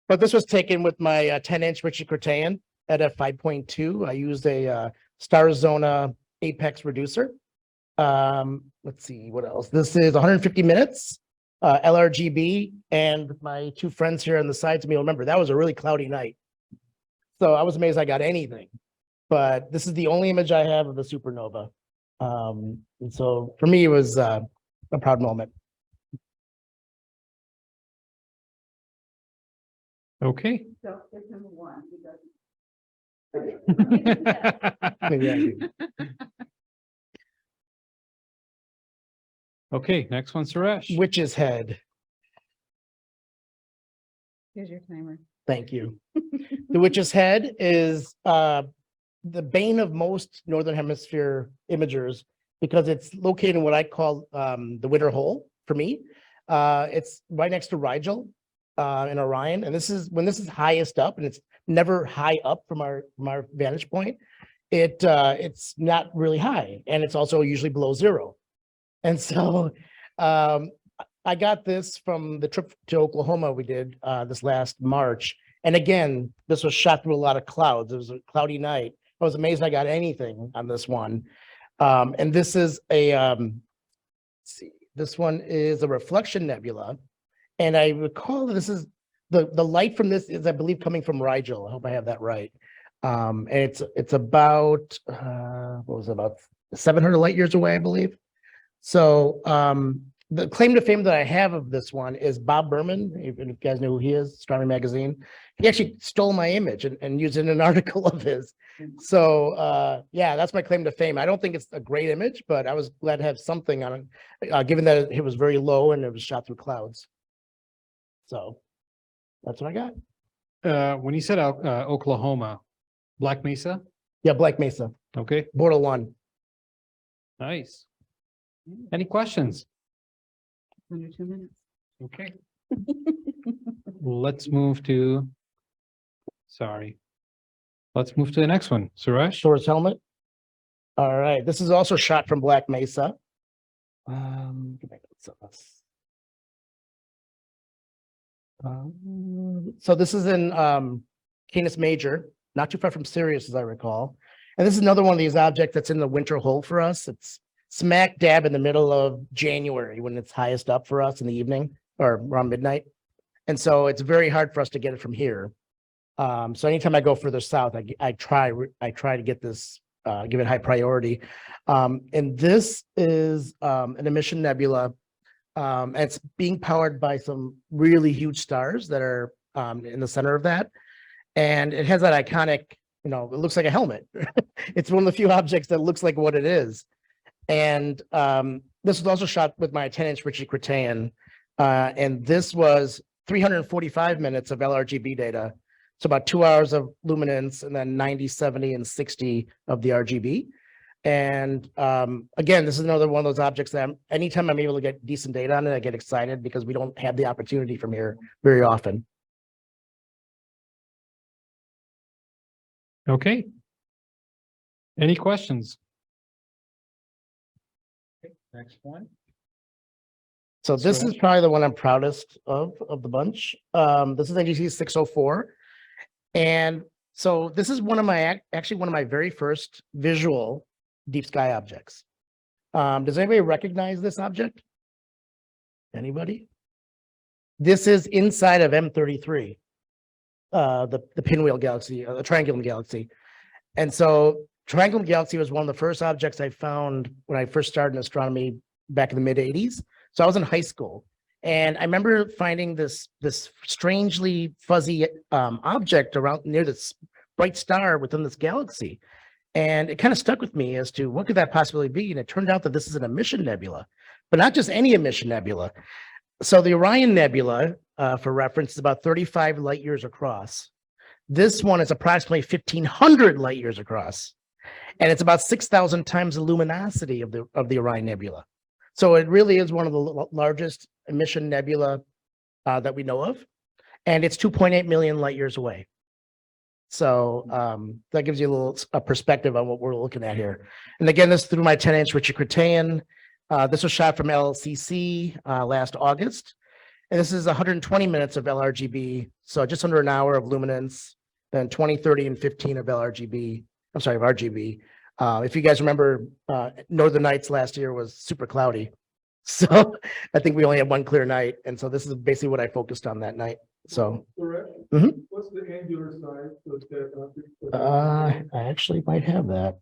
But this was taken with my 10-inch Richie Curtayan at a 5.2. I used a Starzona Apex reducer. Let's see what else. This is 150 minutes, LRGB, and my 2 friends here on the side to me. Remember, that was a really cloudy night. So I was amazed I got anything. But this is the only image I have of the supernova. And so for me, it was a proud moment. Okay. So it's number 1. Maybe I do. Okay, next one, Suresh. Witch's Head. Here's your timer. Thank you. The Witch's Head is the bane of most Northern Hemisphere imagers because it's located in what I call the winter hole for me. It's right next to Rigel in Orion. And this is when this is highest up, and it's never high up from our vantage point. It's not really high, and it's also usually below 0. And so I got this from the trip to Oklahoma we did this last March. And again, this was shot through a lot of clouds. It was a cloudy night. I was amazed I got anything on this one. And this is a, let's see, this one is a reflection nebula. And I recall this is the light from this is, I believe, coming from Rigel. I hope I have that right. And it's about, what was it, about 700 light years away, I believe. So the claim to fame that I have of this one is Bob Berman. If you guys know who he is, Astronomy Magazine. He actually stole my image and used it in an article of his. So yeah, that's my claim to fame. I don't think it's a great image, but I was glad to have something on it, given that it was very low and it was shot through clouds. So that's what I got. When you said Oklahoma, Black Mesa? Yeah, Black Mesa. Okay, Bortle 1. nice. Any questions? Under 2 minutes. Okay. Let's move to, let's move to the next one. Suresh? Thor's helmet. All right. This is also shot from Black Mesa. So this is in Canis Major, not too far from Sirius, as I recall. And this is another one of these objects that's in the winter hole for us. It's smack dab in the middle of January when it's highest up for us in the evening or around midnight. And so it's very hard for us to get it from here. So anytime I go further south, I try to get this, give it high priority. And this is an emission nebula. And it's being powered by some really huge stars that are in the center of that. And it has that iconic, it looks like a helmet. It's one of the few objects that looks like what it is. And this was also shot with my 10-inch Richie Cretan. And this was 345 minutes of LRGB data. So about 2 hours of luminance and then 90, 70, and 60 of the RGB. And again, this is another one of those objects that anytime I'm able to get decent data on it, I get excited because we don't have the opportunity from here very often. Okay. Any questions? Okay, next one. So this is probably the one I'm proudest of the bunch. This is NGC 604. And so this is actually one of my very first visual deep sky objects. Does anybody recognize this object? Anybody? This is inside of M33, the pinwheel galaxy, the Triangulum galaxy. And so Triangulum galaxy was one of the first objects I found when I first started in astronomy back in the mid 80s. So I was in high school. And I remember finding this strangely fuzzy object around near this bright star within this galaxy. And it kind of stuck with me as to what could that possibly be? And it turned out that this is an emission nebula, but not just any emission nebula. So the Orion Nebula, for reference, is about 35 light years across. This one is approximately 1,500 light years across. And it's about 6,000 times the luminosity of the Orion Nebula. So it really is one of the largest emission nebula that we know of. And it's 2.8 million light years away. So that gives you a perspective on what we're looking at here. And again, this is through my 10-inch Richie Cretan. This was shot from LCC last August. And this is 120 minutes of LRGB. So just under an hour of luminance, then 20, 30, and 15 of LRGB. I'm sorry, of RGB. If you guys remember, Northern Nights last year was super cloudy. So I think we only had one clear night. And so this is basically what I focused on that night. So What's the angular size of that object? I actually might have that.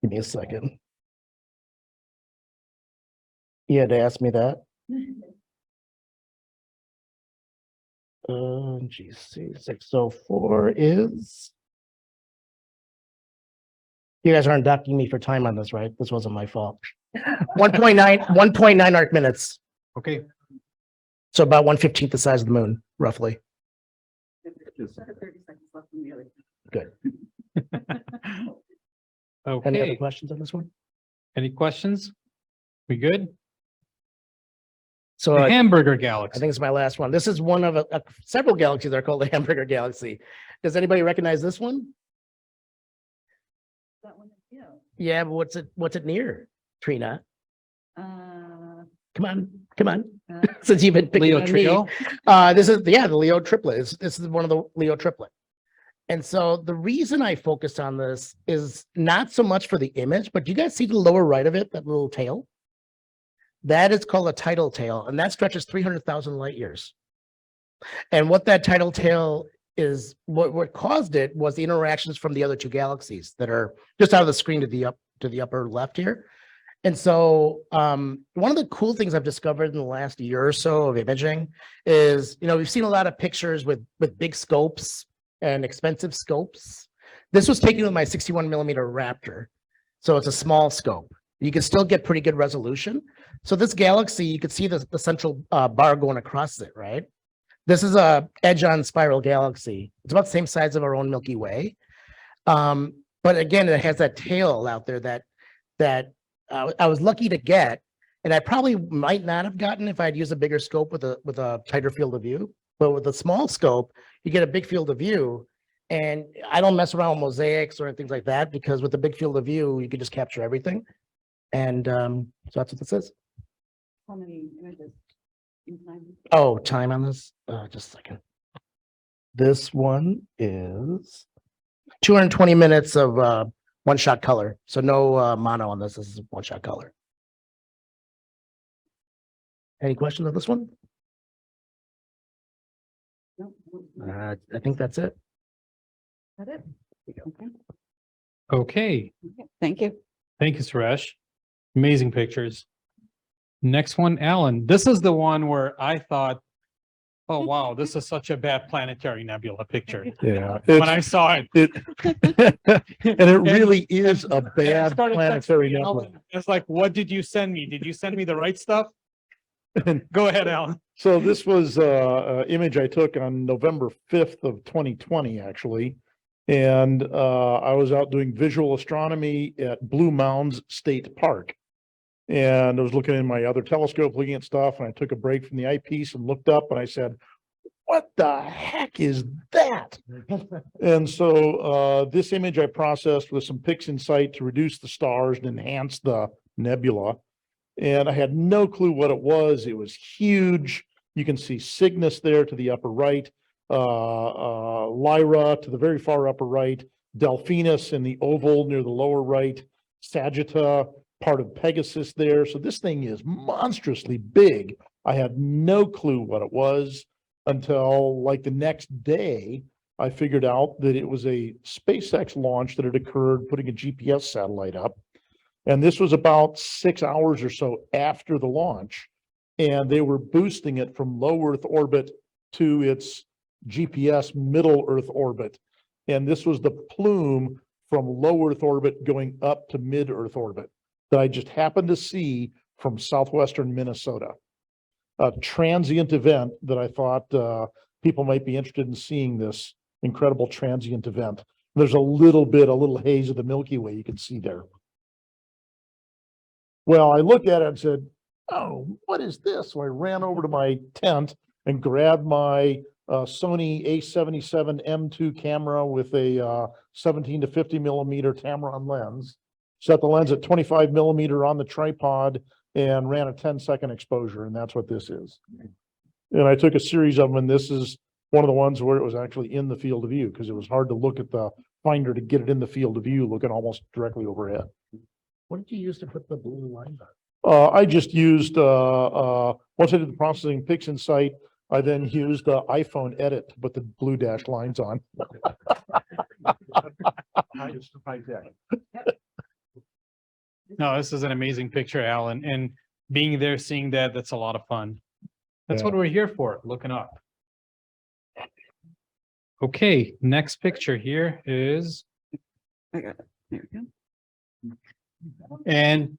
Give me a second. You had to ask me that. GC 604 is. You guys aren't docking me for time on this, right? This wasn't my fault. 1.9 arc minutes. Okay. So about 1/15 the size of the moon, roughly. Good. Any other Okay. questions on this one? Any questions? We good? So The I Hamburger Galaxy. think it's my last one. This is one of several galaxies that are called the Hamburger Galaxy. Does anybody recognize this one? Yeah, but what's it near, Trina? Come on. Since you've been picking Leo on me. Trio. This is the Leo triplet. This is one of the Leo triplet. And so the reason I focused on this is not so much for the image, but do you guys see the lower right of it, that little tail? That is called a tidal tail, and that stretches 300,000 light years. And what that tidal tail is, what caused it was the interactions from the other two galaxies that are just out of the screen to the upper left here. And so one of the cool things I've discovered in the last year or so of imaging is, we've seen a lot of pictures with big scopes and expensive scopes. This was taken with my 61 millimeter Raptor. So it's a small scope. You can still get pretty good resolution. So this galaxy, you could see the central bar going across it, right? This is a edge-on spiral galaxy. It's about the same size of our own Milky Way. But again, it has that tail out there that I was lucky to get, and I probably might not have gotten if I'd used a bigger scope with a tighter field of view. But with a small scope, you get a big field of view, and I don't mess around with mosaics or things like that, because with the big field of view, you can just capture everything. And so that's what this is. How many images? Oh, time on this? Just a second. This one is 220 minutes of one shot color. So no mono on this. This is one shot color. Any questions on this one? I think that's it. That it? Okay. Okay, Thank you. thank you, Suresh. Amazing pictures. Next one, Alan. This is the one where I thought, oh, wow, this is such a bad planetary nebula picture. Yeah. When I saw it. And it really is a I bad started planetary texting nebula. Alan. It's like, what did you send me? Did you send me the right stuff? Go ahead, Alan. So this was a image I took on November 5th of 2020, actually. And I was out doing visual astronomy at Blue Mounds State Park. And I was looking in my other telescope, looking at stuff, and I took a break from the eyepiece and looked up and I said, what the heck is that? And so this image I processed with some PixInsight to reduce the stars and enhance the nebula. And I had no clue what it was. It was huge. You can see Cygnus there to the upper right, Lyra to the very far upper right, Delphinus in the oval near the lower right, Sagitta, part of Pegasus there. So this thing is monstrously big. I had no clue what it was until like the next day, I figured out that it was a SpaceX launch that had occurred putting a GPS satellite up. And this was about 6 hours or so after the launch. And they were boosting it from low Earth orbit to its GPS middle Earth orbit. And this was the plume from low Earth orbit going up to mid Earth orbit that I just happened to see from southwestern Minnesota. A transient event that I thought people might be interested in seeing, this incredible transient event. There's a little haze of the Milky Way you can see there. Well, I looked at it and said, oh, what is this? So I ran over to my tent and grabbed my Sony A77 M2 camera with a 17 to 50 millimeter Tamron lens, set the lens at 25 millimeter on the tripod and ran a 10-second exposure. And that's what this is. And I took a series of them, and this is one of the ones where it was actually in the field of view because it was hard to look at the finder to get it in the field of view, looking almost directly overhead. What did you use to put the blue lines on? I just used, once I did the processing PixInsight, I then used iPhone Edit to put the blue dashed lines on. No, this is an amazing picture, Alan, and being there, seeing that, that's a lot of fun. That's what we're here for, looking up. Okay, next picture here is, I got it. There we go. and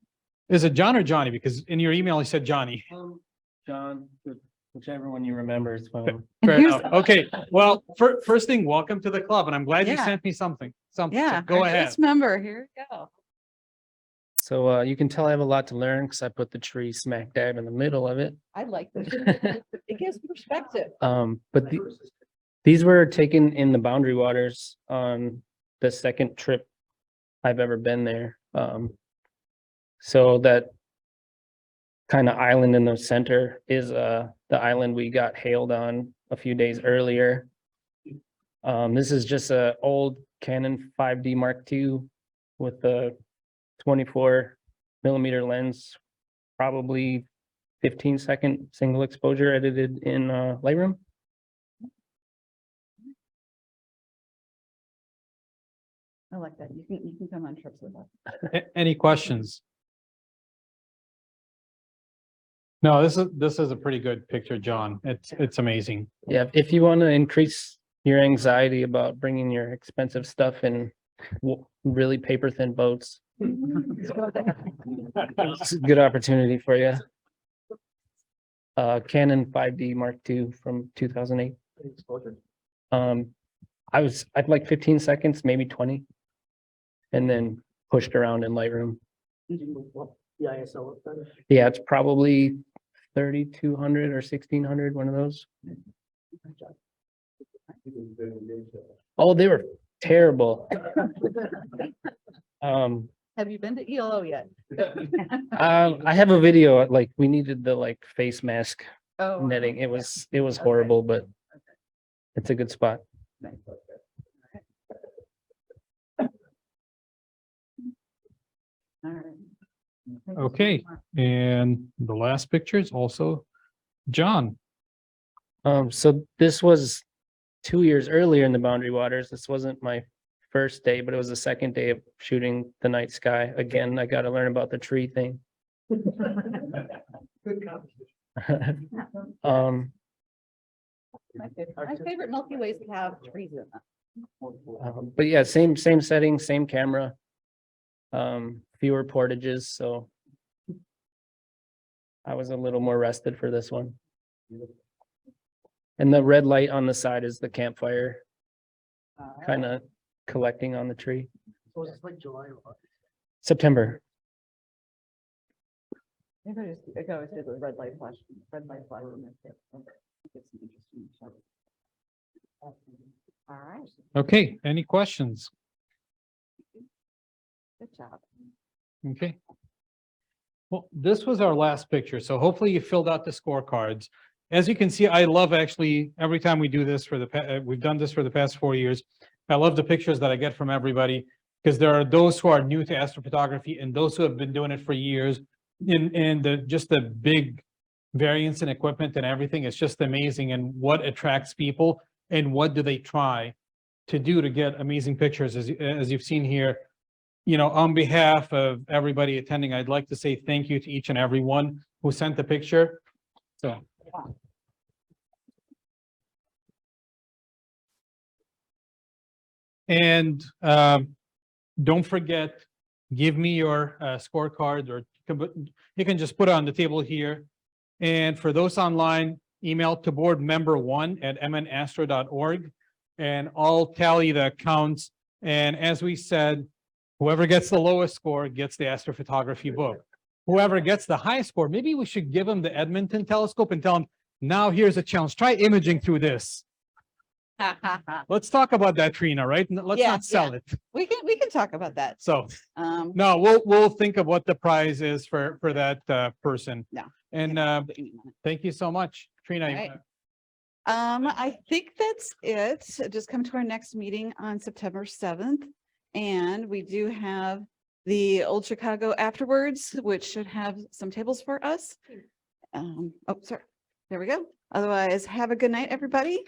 is it John or Johnny? Because in your email, you said Johnny. John, whichever one you remember is fine. Fair Here's- enough. Okay, well, first thing, welcome to the club, and I'm glad you Yeah. sent me something. So Yeah. go our ahead. newest member, here we go. So you can tell I have a lot to learn because I put the tree smack dab in the middle of it. I like this. It gives perspective. But these were taken in the Boundary Waters on the second trip I've ever been there. So that kind of island in the center is the island we got hailed on a few days earlier. This is just a old Canon 5D Mark II with the 24 millimeter lens, probably 15-second single exposure edited in Lightroom. I like that. You can come on trips with us. Any questions? No, this is a pretty good picture, John. It's amazing. Yeah, if you want to increase your anxiety about bringing your expensive stuff in really paper thin boats, it's a good opportunity for you. Canon 5D Mark II from 2008. I'd like 15 seconds, maybe 20, and then pushed around in Lightroom. Yeah, it's probably 3200 or 1600, one of those. Oh, they were terrible. Have you been to ELO yet? I have a video, like we needed the face mask netting. It was horrible, but it's a good spot. All right. Okay, and the last picture is also John. So this was 2 years earlier in the Boundary Waters. This wasn't my first day, but it was the second day of shooting the night sky. Again, I got to learn about the tree thing. Um, My favorite Milky Ways have trees in them. but yeah, same setting, same camera. Fewer portages, so I was a little more rested for this one. And the red light on the side is the campfire kind of collecting on the tree. So it's like July or August. September. Maybe I go to the red light flash. Red light flash. Get some interesting shots. All right. Okay, any questions? Good job. Okay. Well, this was our last picture, so hopefully you filled out the scorecards. As you can see, I love actually, every time we do this we've done this for the past 4 years. I love the pictures that I get from everybody, because there are those who are new to astrophotography and those who have been doing it for years. And just the big variance in equipment and everything, it's just amazing. And what attracts people and what do they try to do to get amazing pictures, as you've seen here. You know, on behalf of everybody attending, I'd like to say thank you to each and every one who sent the picture. So. And don't forget, give me your scorecard, or you can just put it on the table here. And for those online, email to board member1@mnastro.org, and I'll tally the counts. And as we said, whoever gets the lowest score gets the astrophotography book. Whoever gets the highest score, maybe we should give them the Edmonton telescope and tell them, now here's a challenge. Try imaging through this. Let's talk about that, Trina, right? Let's Yeah, not sell yeah. it. We can talk about that. So, Um, no, we'll think of what the prize is for that person. No. And thank you so much, Trina. All right. I think that's it. Just come to our next meeting on September 7th. And we do have the Old Chicago afterwards, which should have some tables for us. Oh, sorry. There we go. Otherwise, have a good night, everybody.